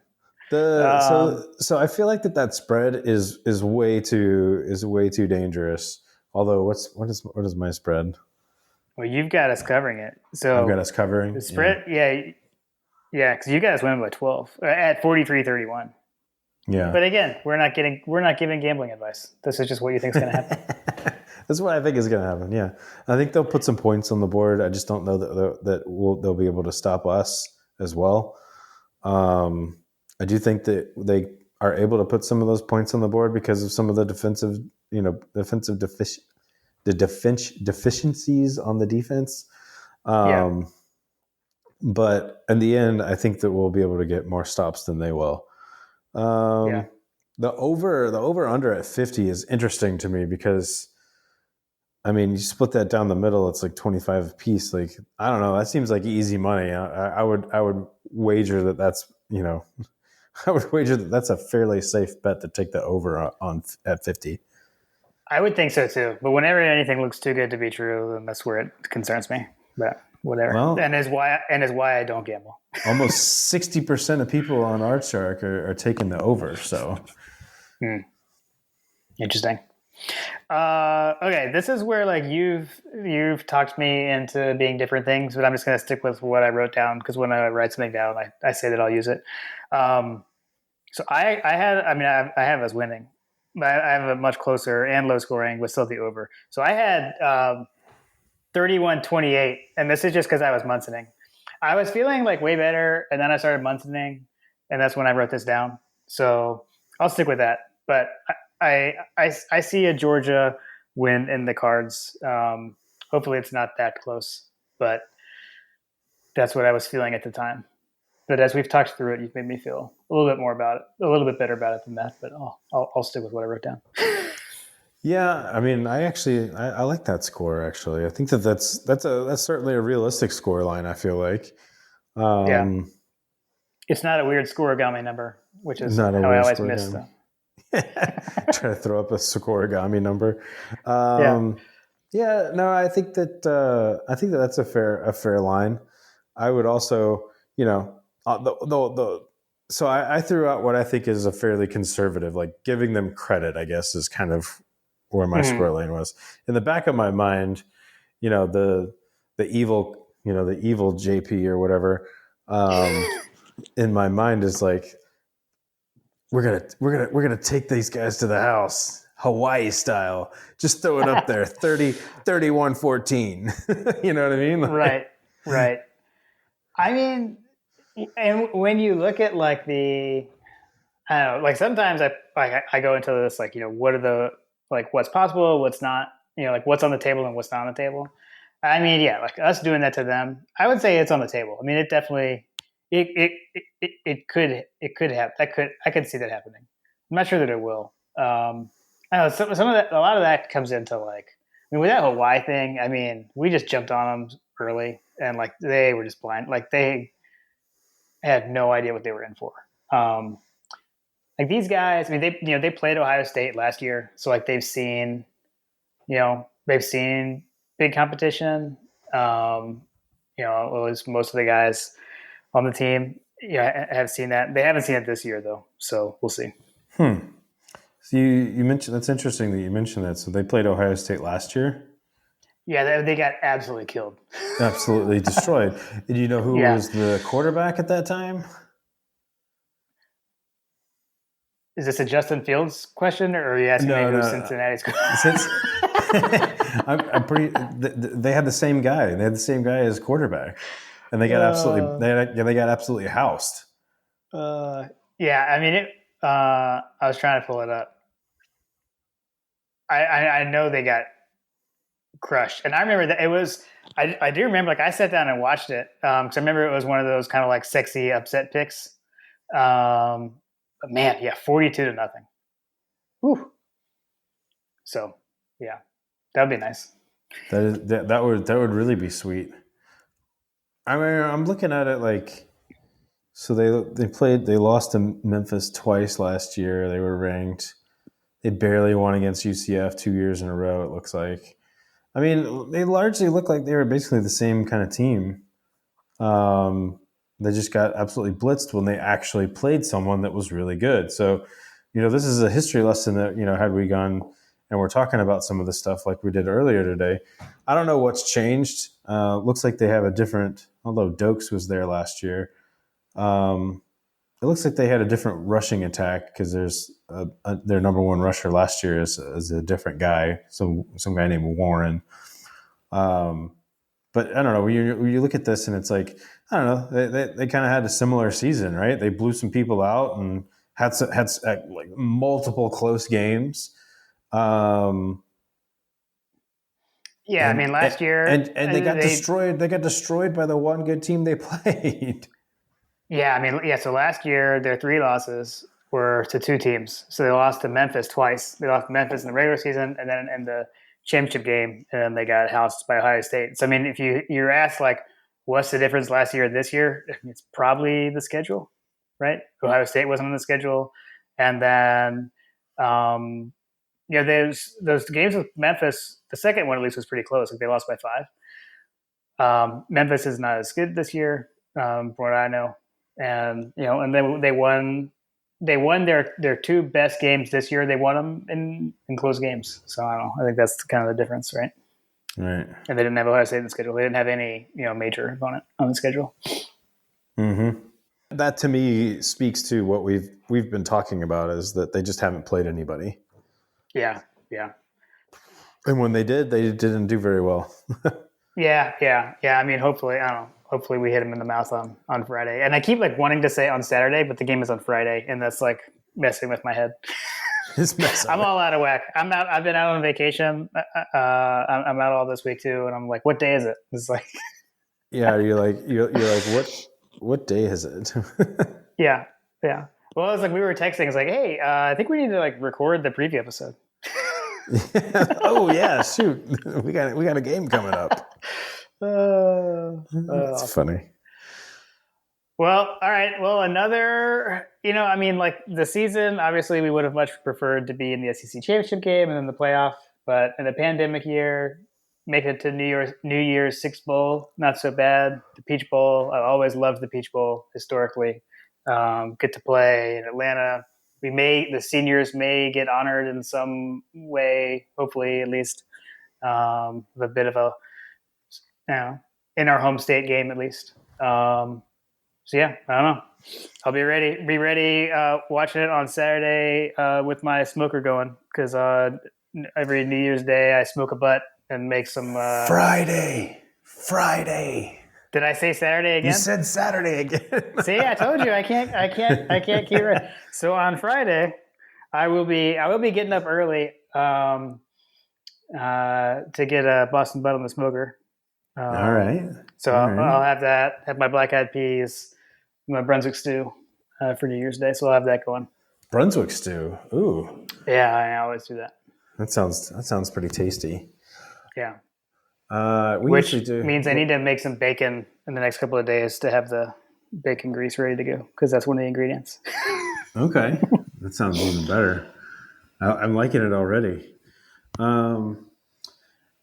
The Um, so I feel like that spread is way too dangerous. Although what is my spread? well, you've got us covering it. I've got So us covering. the Yeah, spread, yeah, because you guys win by 12 at 43-31. yeah. But again, we're not giving gambling advice. This is just what you think is going to happen. That's what I think is going to happen. Yeah, I think they'll put some points on the board. I just don't know they'll be able to stop us as well. Um, I do think that they are able to put some of those points on the board because of some of the deficiencies on the defense. Yeah, But in the end, I think that we'll be able to get more stops than they will. yeah. Um, the over under at 50 is interesting to me because I mean, you split that down the middle, it's like 25 a piece. Like, I don't know. That seems like easy money. I would wager that's, I would wager that that's a fairly safe bet to take the over on at 50. I would think so too. But whenever anything looks too good to be true, then that's where it concerns me. But whatever. Well, And is why I don't gamble. almost 60% of people on ArtShark are taking the over. So, Hmm. Interesting. Okay, this is where like you've talked me into being different things, but I'm just gonna stick with what I wrote down because when I write something down, I say that I'll use it. Um, so I have us winning, but I have a much closer and low scoring with still the over. So I had 31-28, and this is just because I was Munsoning. I was feeling like way better, and then I started Munsoning, and that's when I wrote this down. So I'll stick with that. But I see a Georgia win in the cards. Hopefully, it's not that close, but that's what I was feeling at the time. But as we've talked through it, you've made me feel a little bit more about it, a little bit better about it than that. But I'll stick with what I wrote down. yeah, I mean, I like that score actually. I think that's certainly a realistic score line, I feel like. Yeah, Um, it's not a weird scoregami number, which is Not a how I weird always score miss game. them. Try to throw up a scoregami number. Yeah. Yeah, no, I think that that's a fair line. I would also, the so I threw out what I think is a fairly conservative, like giving them credit, I guess, is kind of where my Mm-hmm. score line was. In the back of my mind, the evil JP or whatever, in my mind is like we're gonna take these guys to the house, Hawaii style. Just throw it up there, 31-14. You know what I mean? Right, right. I mean, and when you look at like I don't know, like sometimes I go into this like what are the like what's possible, what's not, like what's on the table and what's not on the table. I mean, yeah, like us doing that to them, I would say it's on the table. I mean, it definitely it could happen. I could see that happening. I'm not sure that it will. I don't know some of that, a lot of that comes into like, I mean, with that Hawaii thing. I mean, we just jumped on them early, and like they were just blind. Like they had no idea what they were in for. Um, like these guys, I mean, they played Ohio State last year, so like they've seen big competition. Um, at least most of the guys on the team, have seen that. They haven't seen it this year though, so we'll see. Hmm. So you mentioned that's interesting that you mentioned that. So they played Ohio State last year. Yeah, they got absolutely killed. Absolutely destroyed. Did you know who Yeah, was the quarterback at that time? is this a Justin Fields question, or are you asking me No, who's no. Cincinnati's? Since I'm pretty, they had the same guy. They had the same guy as quarterback, and uh, they got absolutely housed. uh, yeah, I mean it. I was trying to pull it up. I know they got crushed, and I remember that it was. I do remember, like I sat down and watched it because I remember it was one of those kind of like sexy upset picks. But man, yeah, 42-0. Whew. So yeah, that would be nice. That would really be sweet. I mean, I'm looking at it like so they lost to Memphis twice last year. They were ranked. They barely won against UCF 2 years in a row. It looks like. I mean, they largely look like they were basically the same kind of team. Um, they just got absolutely blitzed when they actually played someone that was really good. So, this is a history lesson that, had we gone and we're talking about some of the stuff like we did earlier today, I don't know what's changed. Looks like they have a different, although Dokes was there last year. It looks like they had a different rushing attack because there's their number one rusher last year is a different guy, some guy named Warren. But I don't know. When you look at this and it's like, I don't know, they kind of had a similar season, right? They blew some people out and had like multiple close games. Yeah, I mean, last year and they got destroyed. They got destroyed by the one good team they played. Yeah, I mean, yeah. So last year their 3 losses were to 2 teams. So they lost to Memphis twice. They lost to Memphis in the regular season, and then in the championship game, and then they got housed by Ohio State. So I mean, if you're asked like, what's the difference last year and this year? It's probably the schedule, right? Ohio State wasn't on the schedule, and then those games with Memphis. The second one at least was pretty close. Like they lost by 5. Memphis is not as good this year, from what I know, and and they won. They won their 2 best games this year. They won them in close games. So I don't know. I think that's kind of the difference, right? Right. And they didn't have Ohio State in the schedule. They didn't have any major opponent on the schedule. Mm-hmm. That to me speaks to what we've been talking about, is that they just haven't played anybody. Yeah. And when they did, they didn't do very well. Yeah. I mean, hopefully, I don't know. Hopefully, we hit him in the mouth on Friday. And I keep like wanting to say on Saturday, but the game is on Friday, and that's like messing with my head. I'm all out of whack. I've been out on vacation. I'm out all this week too, and I'm like, what day is it? It's like, yeah, you're like, what day is it? yeah. Well, it's like we were texting. It's like, hey, I think we need to like record the preview episode. Oh yeah, shoot, we got a game coming up. That's funny. Well, all right. Well, another, I mean, like the season, obviously we would have much preferred to be in the SEC championship game and then the playoff, but in a pandemic year, make it to New Year's Six Bowl, not so bad. The Peach Bowl, I always loved the Peach Bowl historically. Get to play in Atlanta. The seniors may get honored in some way, hopefully at least, a bit of a, in our home state game at least. So yeah, I don't know. I'll be ready watching it on Saturday with my smoker going, because every New Year's Day I smoke a butt and make some Friday. Did I say Saturday again? You said Saturday again. See, I told you I can't keep it. So on Friday, I will be getting up early to get a Boston butt on the smoker. All right. So I'll have that. Have my black eyed peas, my Brunswick stew for New Year's Day. So I'll have that going. Brunswick stew. Ooh. Yeah, I always do that. That sounds pretty tasty. Yeah. Which means I need to make some bacon in the next couple of days to have the bacon grease ready to go, because that's one of the ingredients. Okay, that sounds even better. I'm liking it already.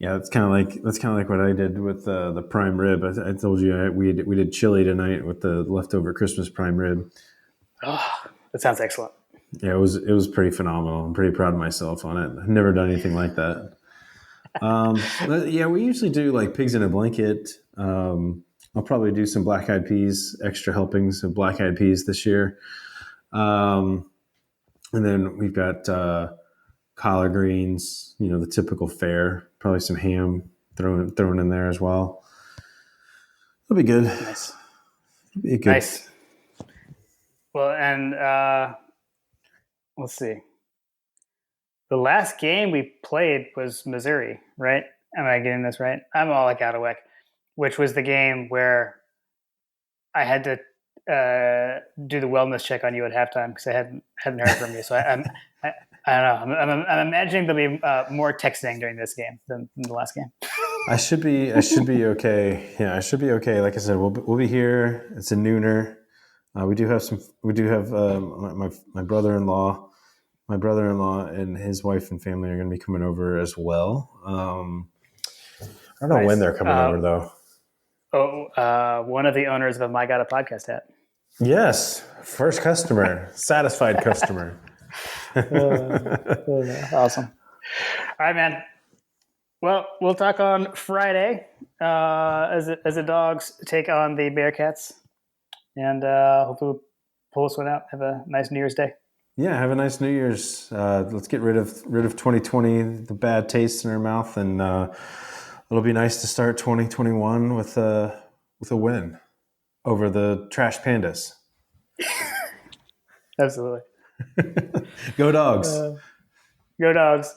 Yeah, that's kind of like what I did with the prime rib. I told you we did chili tonight with the leftover Christmas prime rib. Oh, that sounds excellent. Yeah, it was pretty phenomenal. I'm pretty proud of myself on it. I've never done anything like that. But yeah, we usually do like pigs in a blanket. I'll probably do some black eyed peas, extra helpings of black eyed peas this year. And then we've got collard greens, the typical fare. Probably some ham thrown in there as well. It'll be good. Nice. It'll be good. Nice. Well, and let's see. The last game we played was Missouri, right? Am I getting this right? I'm all like out of whack. Which was the game where I had to do the wellness check on you at halftime because I hadn't heard from you. So I don't know. I'm imagining there'll be more texting during this game than the last game. I should be okay. Yeah, I should be okay. Like I said, we'll be here. It's a nooner. We do have my brother-in-law. My brother-in-law and his wife and family are going to be coming over as well. I don't know when they're coming over though. one of the owners of a My God a Podcast hat. Yes, first customer, satisfied customer. Awesome. All right, man. Well, we'll talk on Friday as the Dogs take on the Bearcats, and hopefully we'll pull this one out. Have a nice New Year's Day. Yeah, have a nice New Year's. Let's get rid of 2020, the bad taste in our mouth, and it'll be nice to start 2021 with a win over the Trash Pandas. Absolutely. Go Dogs. Go Dogs.